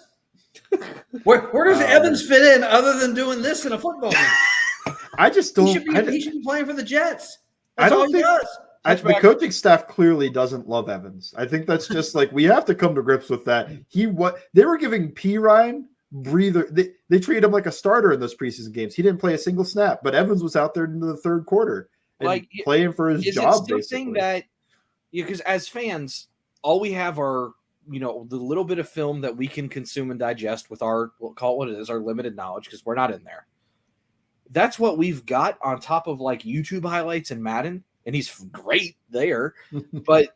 Where does Evans fit in other than doing this in a football game?
I just don't.
He should be playing for the Jets. That's all he does.
The coaching staff clearly doesn't love Evans. I think that's just like we have to come to grips with that. They were giving P. Ryan breather. They treated him like a starter in those preseason games. He didn't play a single snap, but Evans was out there into the third quarter and playing for his job.
Is it something that because as fans, all we have are the little bit of film that we can consume and digest with we'll call it what it is, our limited knowledge, because we're not in there. That's what we've got on top of like YouTube highlights and Madden, and he's great there. But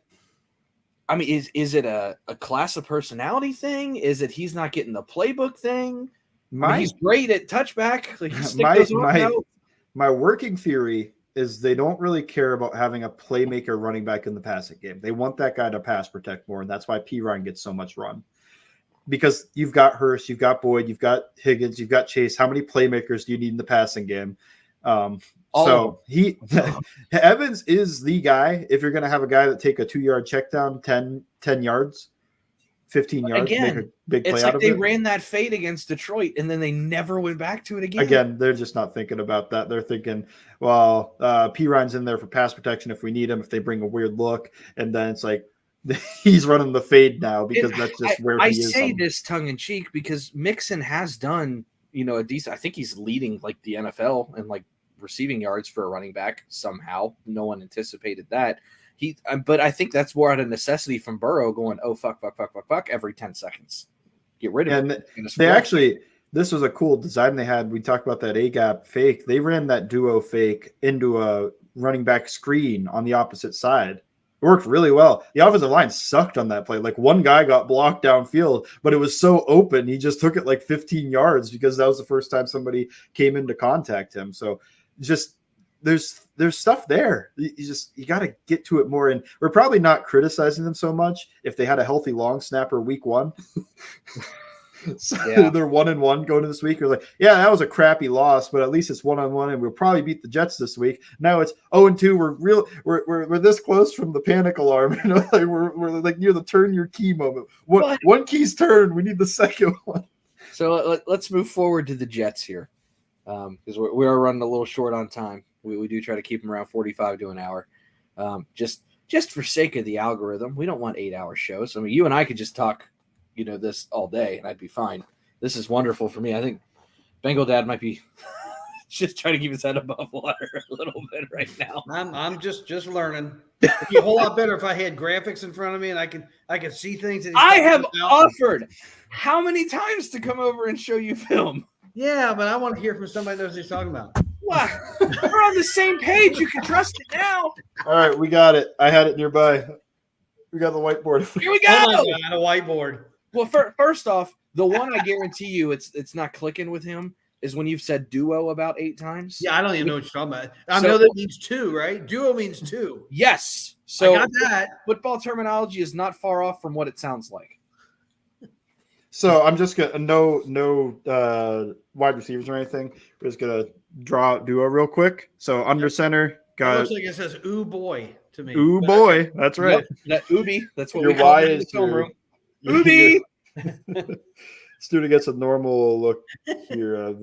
I mean, is it a class of personality thing? Is it he's not getting the playbook thing? He's great at touchback. Like,
my working theory is they don't really care about having a playmaker running back in the passing game. They want that guy to pass protect more, and that's why Perine gets so much run. Because you've got Hurst, you've got Boyd, you've got Higgins, you've got Chase. How many playmakers do you need in the passing game? Evans is the guy. If you're going to have a guy that take a 2-yard check down, 10 yards, 15 yards,
again,
make a big play
it's
out
like
of
they
it.
ran that fade against Detroit, and then they never went back to it again.
Again, they're just not thinking about that. They're thinking, well, Perine's in there for pass protection if we need him, if they bring a weird look. And then it's like, he's running the fade now because that's just where he is.
I say this tongue in cheek because Mixon has done, a decent. I think he's leading like the NFL and like receiving yards for a running back somehow. No one anticipated that. But I think that's more out of necessity from Burrow going, oh fuck every 10 seconds. Get rid of it.
And this was a cool design they had. We talked about that A-gap fake. They ran that duo fake into a running back screen on the opposite side. It worked really well. The offensive line sucked on that play. Like one guy got blocked downfield, but it was so open. He just took it like 15 yards because that was the first time somebody came in to contact him. So just there's stuff there. You got to get to it more. And we're probably not criticizing them so much if they had a healthy long snapper week 1. So they're 1-1 going to this week. We're like, yeah, that was a crappy loss, but at least it's 1-1, and we'll probably beat the Jets this week. Now it's 0-2. We're this close from the panic alarm. Like we're like near the turn your key moment. One key's turned. We need the second one.
So let's move forward to the Jets here, because we are running a little short on time. We do try to keep them around 45 to an hour, just for sake of the algorithm. We don't want 8-hour shows. I mean, you and I could just talk this all day and I'd be fine. This is wonderful for me. I think Bengal Dad might be just trying to keep his head above water a little bit right now.
I'm just learning. It'd be a whole lot better if I had graphics in front of me and I could see things.
I have offered how many times to come over and show you film.
Yeah, but I want to hear from somebody who knows what he's talking about.
What? We're on the same page. You can trust it now.
All right, we got it. I had it nearby. We got the whiteboard.
Here we go.
Oh my God, a whiteboard.
Well, first off, the one I guarantee you it's not clicking with him is when you've said duo about 8 times.
Yeah, I don't even know what you're talking about. I know that means 2, right? Duo means 2.
Yes. So
I got that.
Football terminology is not far off from what it sounds like.
So I'm just gonna no wide receivers or anything. We're just gonna draw out duo real quick. So under center, got
it looks like it says "ooh boy" to me.
Ooh boy, that's right.
Yep, that Ubi. That's what
your
we call
Y
it in the
is
film
your
room. Ubi.
Student gets a normal look here of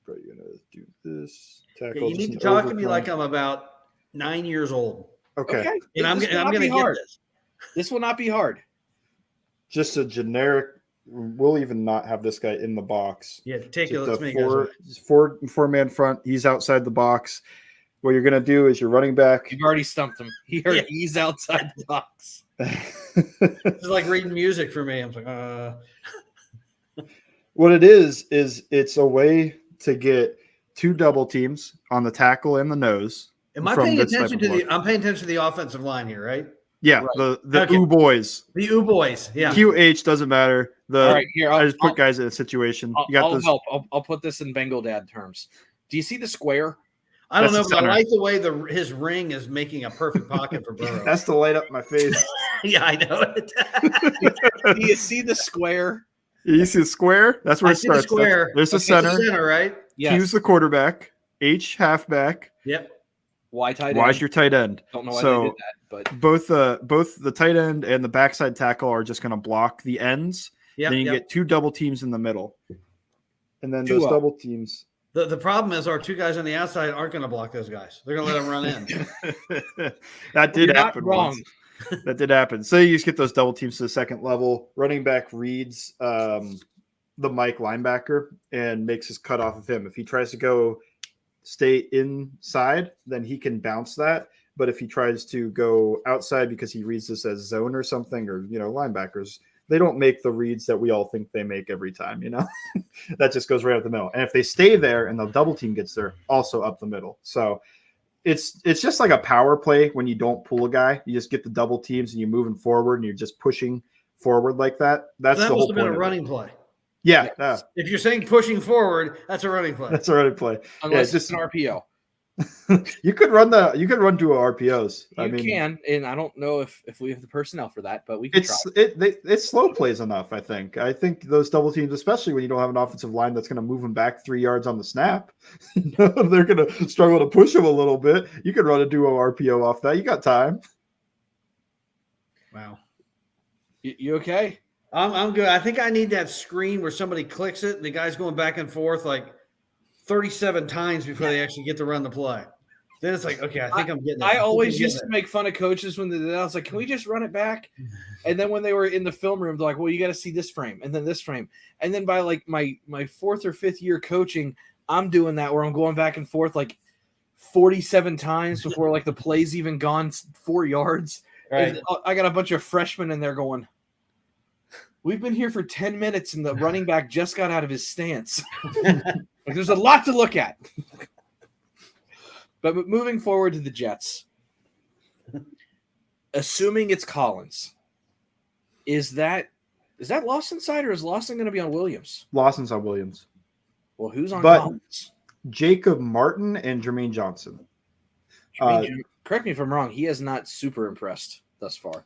probably gonna do this tackle.
Yeah, you need to talk to me like I'm about 9 years old.
Okay.
And I'm gonna get this.
This will not be hard.
Just a generic. We'll even not have this guy in the box.
Yeah, take it. Let's make
four-man front. He's outside the box. What you're going to do is your running back.
You've already stumped him. He's outside the box.
It's like reading music for me. I'm like,
What it is it's a way to get 2 double teams on the tackle and the nose.
Am I paying attention to I'm paying attention to the offensive line here, right?
Yeah, right. the okay. boys.
The boys. Yeah.
QH doesn't matter.
All right, here,
I just put guys in a situation.
I'll help. I'll put this in Bengal Dad terms. Do you see the square?
I don't know, but I like the way his ring is making a perfect pocket for Burrow.
That's to light up my face.
Yeah, I know it.
Do you see the square?
You see the square? That's where it starts.
The square.
There's the center.
The center, right?
Yes. Q's the quarterback. H halfback.
Yep.
Y tight end.
Y's your tight end.
Don't know why they did that, but
both the tight end and the backside tackle are just going to block the ends.
Yeah.
Then you get 2 double teams in the middle, and then those double teams.
The problem is our 2 guys on the outside aren't going to block those guys. They're going to let them run in.
That did
You're
happen.
Not wrong.
Once. That did happen. So you just get those double teams to the second level. Running back reads the Mike linebacker and makes his cut off of him. If he tries to go stay inside, then he can bounce that. But if he tries to go outside because he reads this as zone or something, or linebackers, they don't make the reads that we all think they make every time. That just goes right up the middle. And if they stay there and the double team gets there, also up the middle. So it's just like a power play when you don't pull a guy. You just get the double teams and you're moving forward and you're just pushing forward like that. That's
that
the
must
whole
have been
point
a
of
running play.
Yeah, yeah,
If you're saying pushing forward, that's a running play.
that's a running play.
Unless it's an RPO.
You could run duo RPOs.
You can, and I don't know if we have the personnel for that, but we can try.
It's slow plays enough. I think those double teams, especially when you don't have an offensive line that's going to move them back 3 yards on the snap, they're going to struggle to push them a little bit. You could run a duo RPO off that. You got time.
Wow.
You okay?
I'm good. I think I need that screen where somebody clicks it and the guy's going back and forth like 37 times before they actually get to run the play. Then it's like, okay, I think I'm getting it.
I always used to make fun of coaches when they did that. I was like, can we just run it back? And then when they were in the film room, they're like, well, you got to see this frame and then this frame. And then by like my 4th or 5th year coaching, I'm doing that where I'm going back and forth like 47 times before like the play's even gone 4 yards.
Right.
And I got a bunch of freshmen in there going, we've been here for 10 minutes and the running back just got out of his stance. Like, there's a lot to look at. But moving forward to the Jets, assuming it's Collins, is that Lawson side or is Lawson going to be on Williams?
Lawson's on Williams.
Well, who's on
But
Collins?
Jacob Martin and Jermaine Johnson.
Correct me if I'm wrong. He has not super impressed thus far.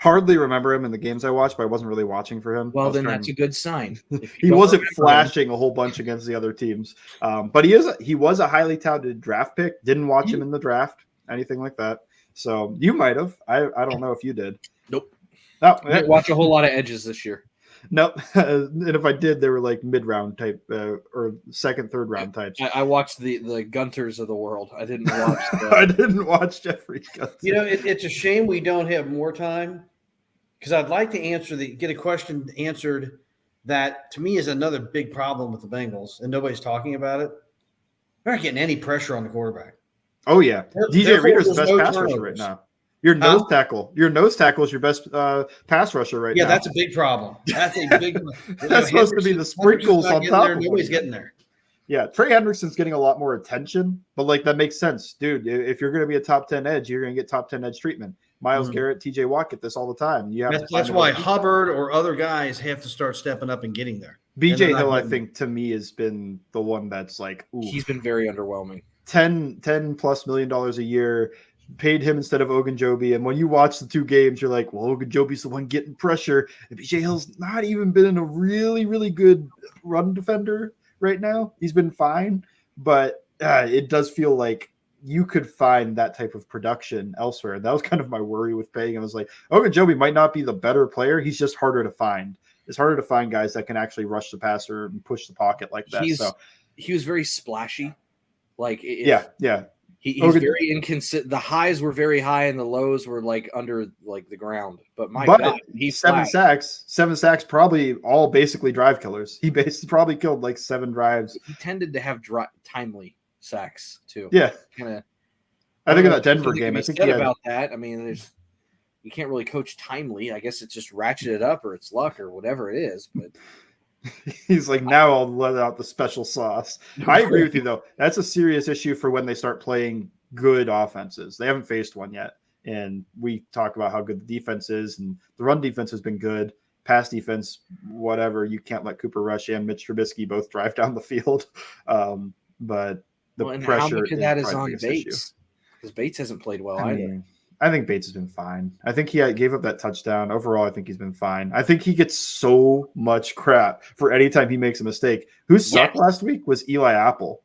Hardly remember him in the games I watched, but I wasn't really watching for him.
Well, then that's a good sign.
He wasn't flashing a whole bunch against the other teams, but he was a highly touted draft pick. Didn't watch him in the draft, anything like that. So you might have. I don't know if you did.
Nope.
No,
I didn't watch a whole lot of edges this year.
Nope. And if I did, they were like mid-round type or second, third round types.
I watched the Gunters of the world. I didn't watch.
I didn't watch Jeffrey Gunter.
It's a shame we don't have more time because I'd like to get a question answered that to me is another big problem with the Bengals, and nobody's talking about it. They're not getting any pressure on the quarterback.
Oh yeah, DJ Reader's the best
no
pass rusher right now. Your nose tackle is your best pass rusher right now.
Yeah, that's a big problem. That's a big.
That's supposed to be the sprinkles on top.
Nobody's getting there.
Yeah, Trey Hendrickson's getting a lot more attention, but like that makes sense, dude. If you're going to be a top 10 edge, you're going to get top 10 edge treatment. Miles Garrett, TJ Watt get this all the time.
That's why Hubbard or other guys have to start stepping up and getting there.
BJ Hill, I think, to me, has been the one that's like, ooh,
he's been very underwhelming.
$10+ million a year. Paid him instead of Ogunjobi, and when you watch the two games, you're like, well, Ogunjobi's the one getting pressure. And BJ Hill's not even been a really, really good run defender right now. He's been fine, but it does feel like you could find that type of production elsewhere. And that was kind of my worry with paying. I was like, Ogunjobi might not be the better player. He's just harder to find. It's harder to find guys that can actually rush the passer and push the pocket like that.
He was very splashy. Like
yeah.
He's very inconsistent. The highs were very high and the lows were like under like the ground. But God, he's
7 sacks, probably all basically drive killers. He probably killed like 7 drives.
He tended to have timely sacks too.
Yeah, I think in that Denver game, I think he had
about that. I mean, you can't really coach timely. I guess it's just ratcheted up or it's luck or whatever it is. But
he's like, now I'll let out the special sauce. I agree with you, though. That's a serious issue for when they start playing good offenses. They haven't faced one yet. And we talk about how good the defense is, and the run defense has been good. Pass defense, whatever. You can't let Cooper Rush and Mitch Trubisky both drive down the field. But the pressure.
How much of that is on Bates? Because Bates hasn't played well either.
I think Bates has been fine. I think he gave up that touchdown. Overall, I think he's been fine. I think he gets so much crap for any time he makes a mistake. Who sucked last week was Eli Apple.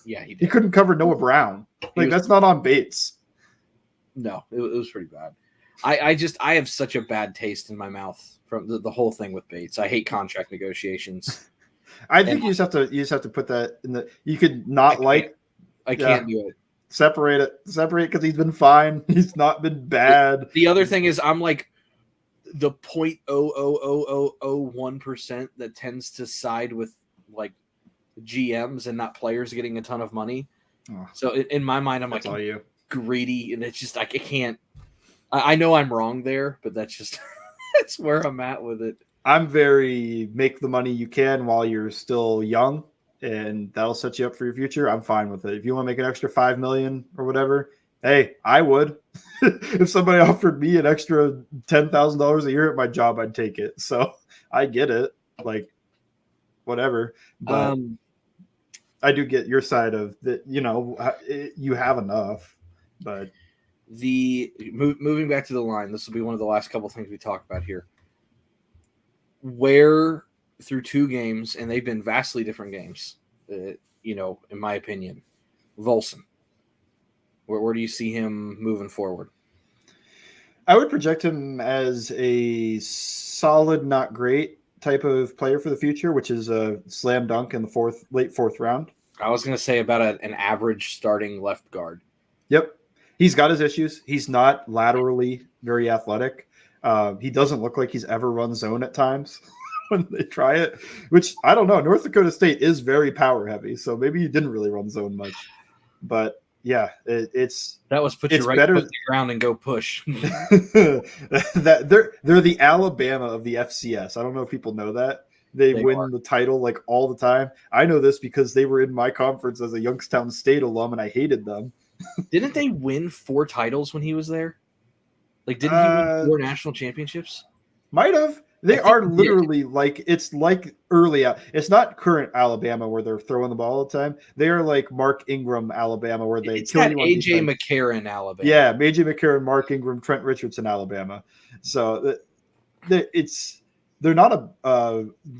Yeah, he did.
He couldn't cover Noah Brown. That's not on Bates.
No, it was pretty bad. I have such a bad taste in my mouth from the whole thing with Bates. I hate contract negotiations.
I think you just have to put that in the. You could not
I can't do it.
Separate because he's been fine. He's not been bad.
The other thing is I'm like the 0.00001% that tends to side with like GMs and not players getting a ton of money.
Oh,
So in my mind, I'm
that's
like
all you.
greedy, and it's just I can't. I know I'm wrong there, but that's just that's where I'm at with it.
I'm very make the money you can while you're still young, and that'll set you up for your future. I'm fine with it. If you want to make an extra 5 million or whatever, hey, I would. If somebody offered me an extra $10,000 a year at my job, I'd take it. So I get it. Like, whatever. But I do get your side of that. You have enough, but
Moving back to the line, this will be one of the last couple things we talk about here. Where through 2 games, and they've been vastly different games, in my opinion, Volson. Where do you see him moving forward?
I would project him as a solid, not great type of player for the future, which is a slam dunk in the late fourth round.
I was going to say about an average starting left guard.
Yep. He's got his issues. He's not laterally very athletic. He doesn't look like he's ever run zone at times when they try it, which I don't know. North Dakota State is very power heavy, so maybe he didn't really run zone much. But yeah, it's
that was put you right
better
foot to the ground and go push.
that they're the Alabama of the FCS. I don't know if people know that. They win the title like all the time. I know this because they were in my conference as a Youngstown State alum, and I hated them.
Didn't they win 4 titles when he was there? Like, didn't he win 4 national championships?
Might have. They are literally like, it's like early. It's not current Alabama where they're throwing the ball all the time. They are like Mark Ingram, Alabama, where they
kill you on defense. AJ McCarron, Alabama.
Yeah, AJ McCarron, Mark Ingram, Trent Richardson, Alabama. So they're not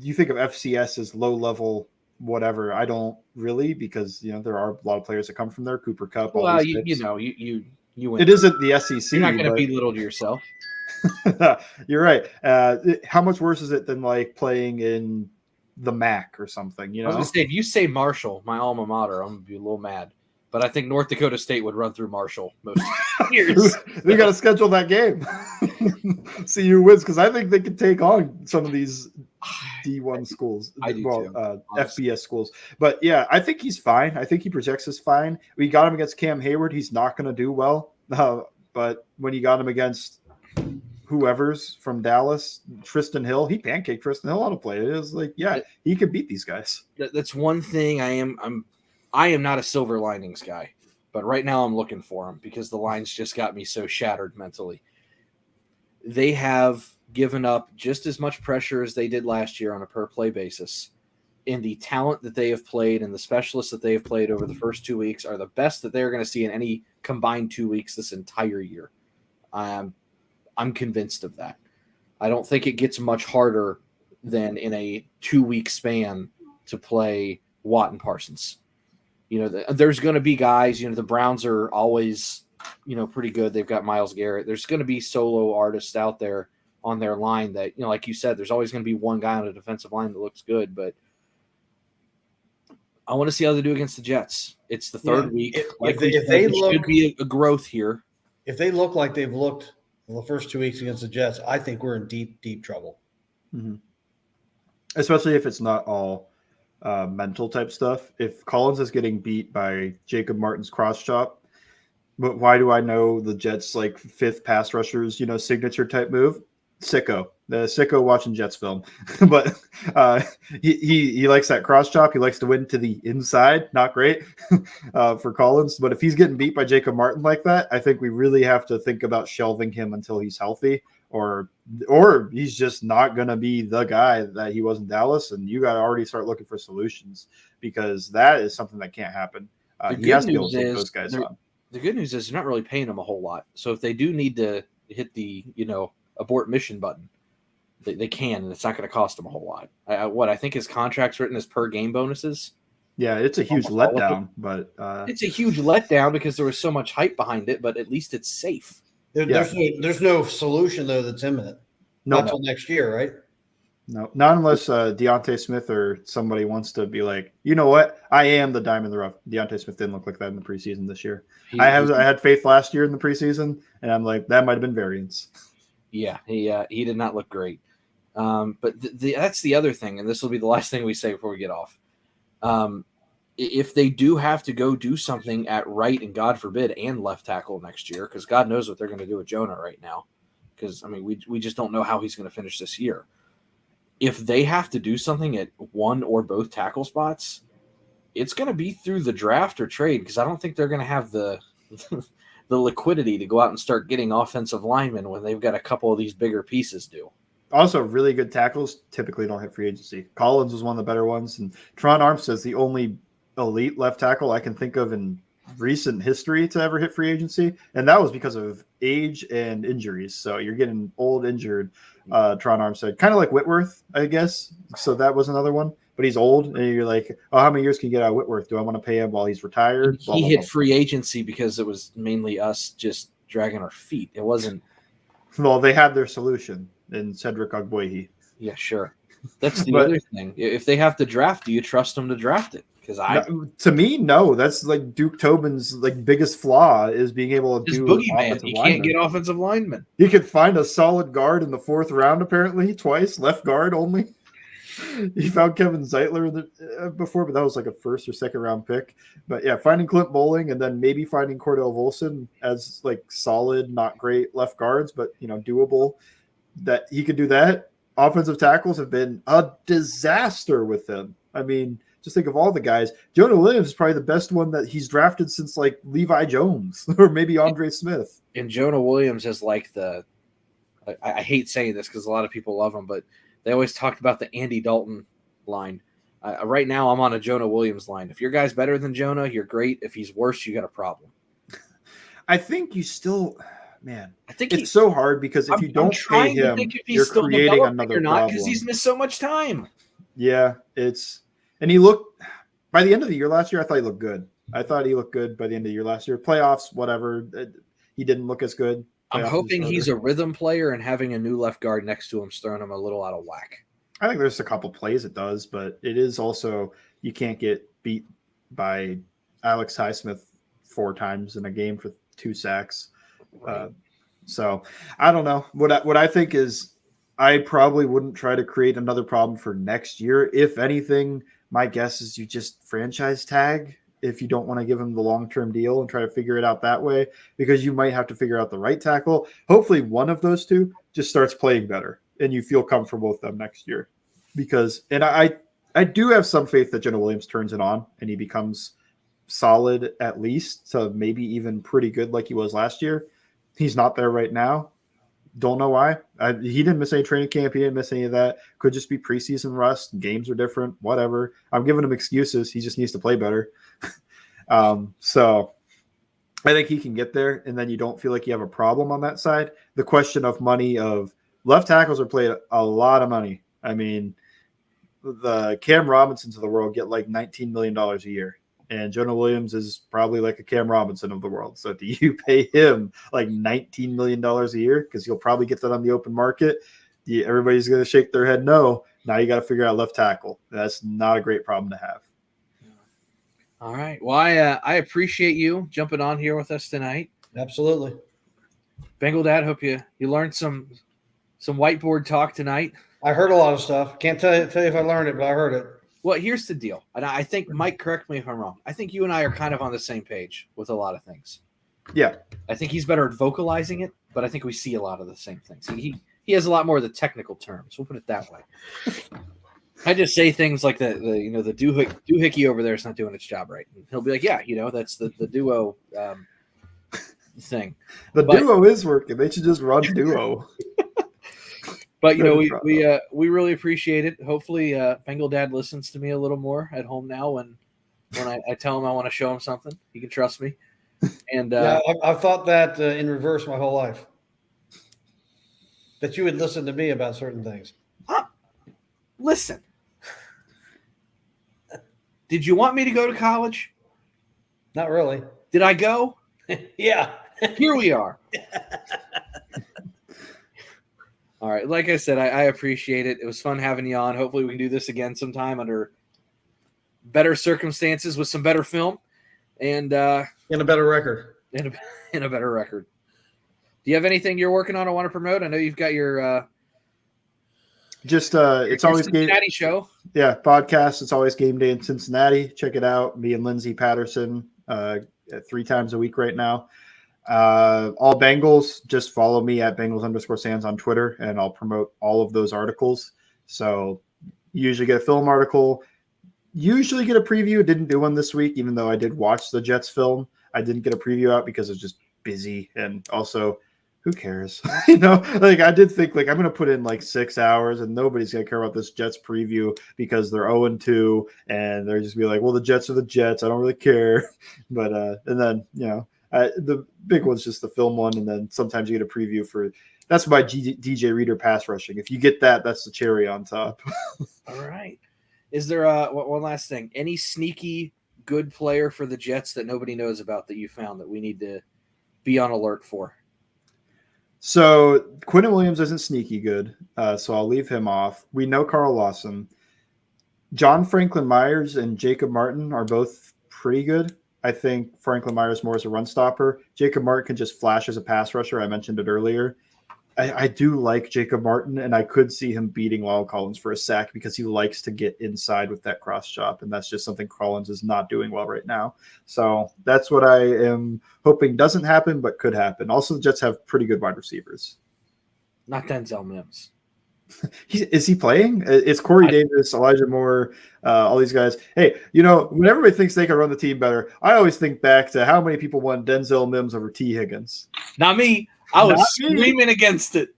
you think of FCS as low level whatever. I don't really, because there are a lot of players that come from there. Cooper Kupp.
Well, you win.
It isn't the SEC.
You're not going to belittle yourself.
You're right. How much worse is it than like playing in the MAC or something?
I was going to say, if you say Marshall, my alma mater, I'm going to be a little mad. But I think North Dakota State would run through Marshall most years.
They got to schedule that game. See who wins, because I think they could take on some of these D1 schools. FBS schools. But yeah, I think he's fine. I think he projects as fine. We got him against Cam Hayward. He's not going to do well. But when you got him against whoever's from Dallas, Tristan Hill, he pancaked Tristan Hill on a play. It is like, yeah, he could beat these guys.
That's one thing I am not a silver linings guy, but right now I'm looking for him because the lines just got me so shattered mentally. They have given up just as much pressure as they did last year on a per play basis. And the talent that they have played and the specialists that they have played over the first 2 weeks are the best that they're going to see in any combined 2 weeks this entire year. I'm convinced of that. I don't think it gets much harder than in a 2-week span to play Watt and Parsons. There's going to be guys, the Browns are always, pretty good. They've got Myles Garrett. There's going to be solo artists out there on their line that, like you said, there's always going to be one guy on the defensive line that looks good, but I want to see how they do against the Jets. It's the third week.
If they look,
should be a growth here.
If they look like they've looked the first 2 weeks against the Jets, I think we're in deep, deep trouble.
Mm-hmm. Especially if it's not all mental type stuff. If Collins is getting beat by Jacob Martin's cross chop, but why do I know the Jets like 5th pass rushers, signature type move? Sicko. The sicko watching Jets film. But he likes that cross chop. He likes to win to the inside. Not great for Collins. But if he's getting beat by Jacob Martin like that, I think we really have to think about shelving him until he's healthy, or he's just not going to be the guy that he was in Dallas. And you got to already start looking for solutions, because that is something that can't happen. He has to be able to take those guys on.
The good news is they're not really paying him a whole lot. So if they do need to hit the, abort mission button, they can, and it's not going to cost them a whole lot. I think his contract's written as per game bonuses.
Yeah, it's a huge letdown, but
it's a huge letdown because there was so much hype behind it. But at least it's safe.
There's no solution though that's imminent. Not until next year, right?
No, not unless Deontay Smith or somebody wants to be like, you know what, I am the diamond in the rough. Deontay Smith didn't look like that in the preseason this year. I had faith last year in the preseason, and I'm like, that might have been variance.
Yeah, he did not look great. But that's the other thing, and this will be the last thing we say before we get off. if they do have to go do something at right and God forbid and left tackle next year, because God knows what they're going to do with Jonah right now. Because I mean, we just don't know how he's going to finish this year. If they have to do something at one or both tackle spots, it's going to be through the draft or trade, because I don't think they're going to have the the liquidity to go out and start getting offensive linemen when they've got a couple of these bigger pieces due.
Also, really good tackles typically don't hit free agency. Collins was one of the better ones, and Tron Armstead's the only elite left tackle I can think of in recent history to ever hit free agency, and that was because of age and injuries. So you're getting old, injured Tron Armstead, kind of like Whitworth, I guess. So that was another one, but he's old, and you're like, oh, how many years can you get out of Whitworth? Do I want to pay him while he's retired?
He hit free agency because it was mainly us just dragging our feet. It wasn't.
Well, they had their solution in Cedric Ogbuehi.
Yeah, sure. That's the other thing. If they have to draft, do you trust them to draft it? Because
to me, no. That's like Duke Tobin's like biggest flaw is being able to
his
do
boogeyman. He can't get offensive linemen.
He could find a solid guard in the 4th round, apparently, twice, left guard only. He found Kevin Zeitler before, but that was like a 1st or 2nd round pick. But yeah, finding Clint Bowling and then maybe finding Cordell Volson as like solid, not great left guards, but doable. That he could do that. Offensive tackles have been a disaster with him. I mean, just think of all the guys. Jonah Williams is probably the best one that he's drafted since like Levi Jones or maybe Andre Smith.
And Jonah Williams is like I hate saying this because a lot of people love him, but they always talked about the Andy Dalton line. Right now, I'm on a Jonah Williams line. If your guy's better than Jonah, you're great. If he's worse, you got a problem.
I think you still, man.
I think
it's so hard because if you don't pay him, you're creating another problem.
Because he's missed so much time.
Yeah, and he looked by the end of the year last year. I thought he looked good. I thought he looked good by the end of the year last year. Playoffs, whatever. He didn't look as good.
I'm hoping he's a rhythm player, and having a new left guard next to him is throwing him a little out of whack.
I think there's a couple plays it does, but it is also you can't get beat by Alex Highsmith 4 times in a game for 2 sacks. Right. So I don't know. What I think is I probably wouldn't try to create another problem for next year. If anything, my guess is you just franchise tag if you don't want to give him the long-term deal and try to figure it out that way, because you might have to figure out the right tackle. Hopefully one of those two just starts playing better and you feel comfortable with them next year. Because, and I do have some faith that Jonah Williams turns it on and he becomes solid at least, so maybe even pretty good like he was last year. He's not there right now. Don't know why. He didn't miss any training camp. He didn't miss any of that. Could just be preseason rust. Games are different. Whatever. I'm giving him excuses. He just needs to play better. So I think he can get there, and then you don't feel like you have a problem on that side. The question of money of left tackles are paid a lot of money. I mean, the Cam Robinsons of the world get like $19 million a year. And Jonah Williams is probably like a Cam Robinson of the world. So do you pay him like $19 million a year? Because he'll probably get that on the open market. Everybody's going to shake their head no. Now you got to figure out left tackle. That's not a great problem to have.
All right. Well, I appreciate you jumping on here with us tonight.
Absolutely.
Bengal Dad, hope you learned some whiteboard talk tonight.
I heard a lot of stuff. Can't tell you if I learned it, but I heard it.
Well, here's the deal. And I think, Mike, correct me if I'm wrong. I think you and I are kind of on the same page with a lot of things.
Yeah.
I think he's better at vocalizing it, but I think we see a lot of the same things. He has a lot more of the technical terms. We'll put it that way. I just say things like the doohickey over there is not doing its job right. And he'll be like, yeah, that's the duo thing.
But duo is working. They should just run duo.
But we really appreciate it. Hopefully, Bengal Dad listens to me a little more at home now. When I tell him I want to show him something, he can trust me. And
I've thought that in reverse my whole life. That you would listen to me about certain things.
Listen, did you want me to go to college?
Not really.
Did I go?
Yeah.
Here we are. All right. Like I said, I appreciate it. It was fun having you on. Hopefully we can do this again sometime under better circumstances with some better film and
in a better record.
In a better record. Do you have anything you're working on or want to promote? I know you've got your
Just it's
Your
always game.
Cincinnati show.
Yeah, podcast. It's always game day in Cincinnati. Check it out. Me and Lindsay Patterson 3 times a week right now. All Bengals. Just follow me at Bengals_Sands on Twitter, and I'll promote all of those articles. So usually get a film article. Usually get a preview. Didn't do one this week, even though I did watch the Jets film. I didn't get a preview out because it was just busy, and also, who cares? Like I did think like I'm gonna put in like 6 hours, and nobody's gonna care about this Jets preview because they're 0-2, and they're just be like, well, the Jets are the Jets. I don't really care. But and then the big one's just the film one, and then sometimes you get a preview for. That's my DJ Reader pass rushing. If you get that, that's the cherry on top.
All right. Is there one last thing? Any sneaky good player for the Jets that nobody knows about that you found that we need to be on alert for?
So Quinnen Williams isn't sneaky good, so I'll leave him off. We know Carl Lawson. John Franklin Myers and Jacob Martin are both pretty good. I think Franklin Myers more as a run stopper. Jacob Martin can just flash as a pass rusher. I mentioned it earlier. I do like Jacob Martin, and I could see him beating Lyle Collins for a sack because he likes to get inside with that cross chop, and that's just something Collins is not doing well right now. So that's what I am hoping doesn't happen, but could happen. Also, the Jets have pretty good wide receivers.
Not Denzel Mims.
Is he playing? It's Corey Davis, Elijah Moore, all these guys. Hey, when everybody thinks they can run the team better, I always think back to how many people want Denzel Mims over T. Higgins.
Not me. I was screaming against it.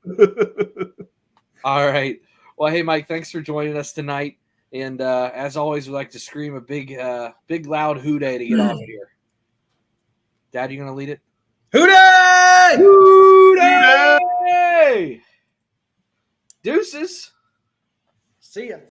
All right. Well, hey, Mike, thanks for joining us tonight. And as always, we like to scream a big, loud hooday to get off of here. Dad, you going to lead it?
Hooday!
Hooday! Deuces.
See ya.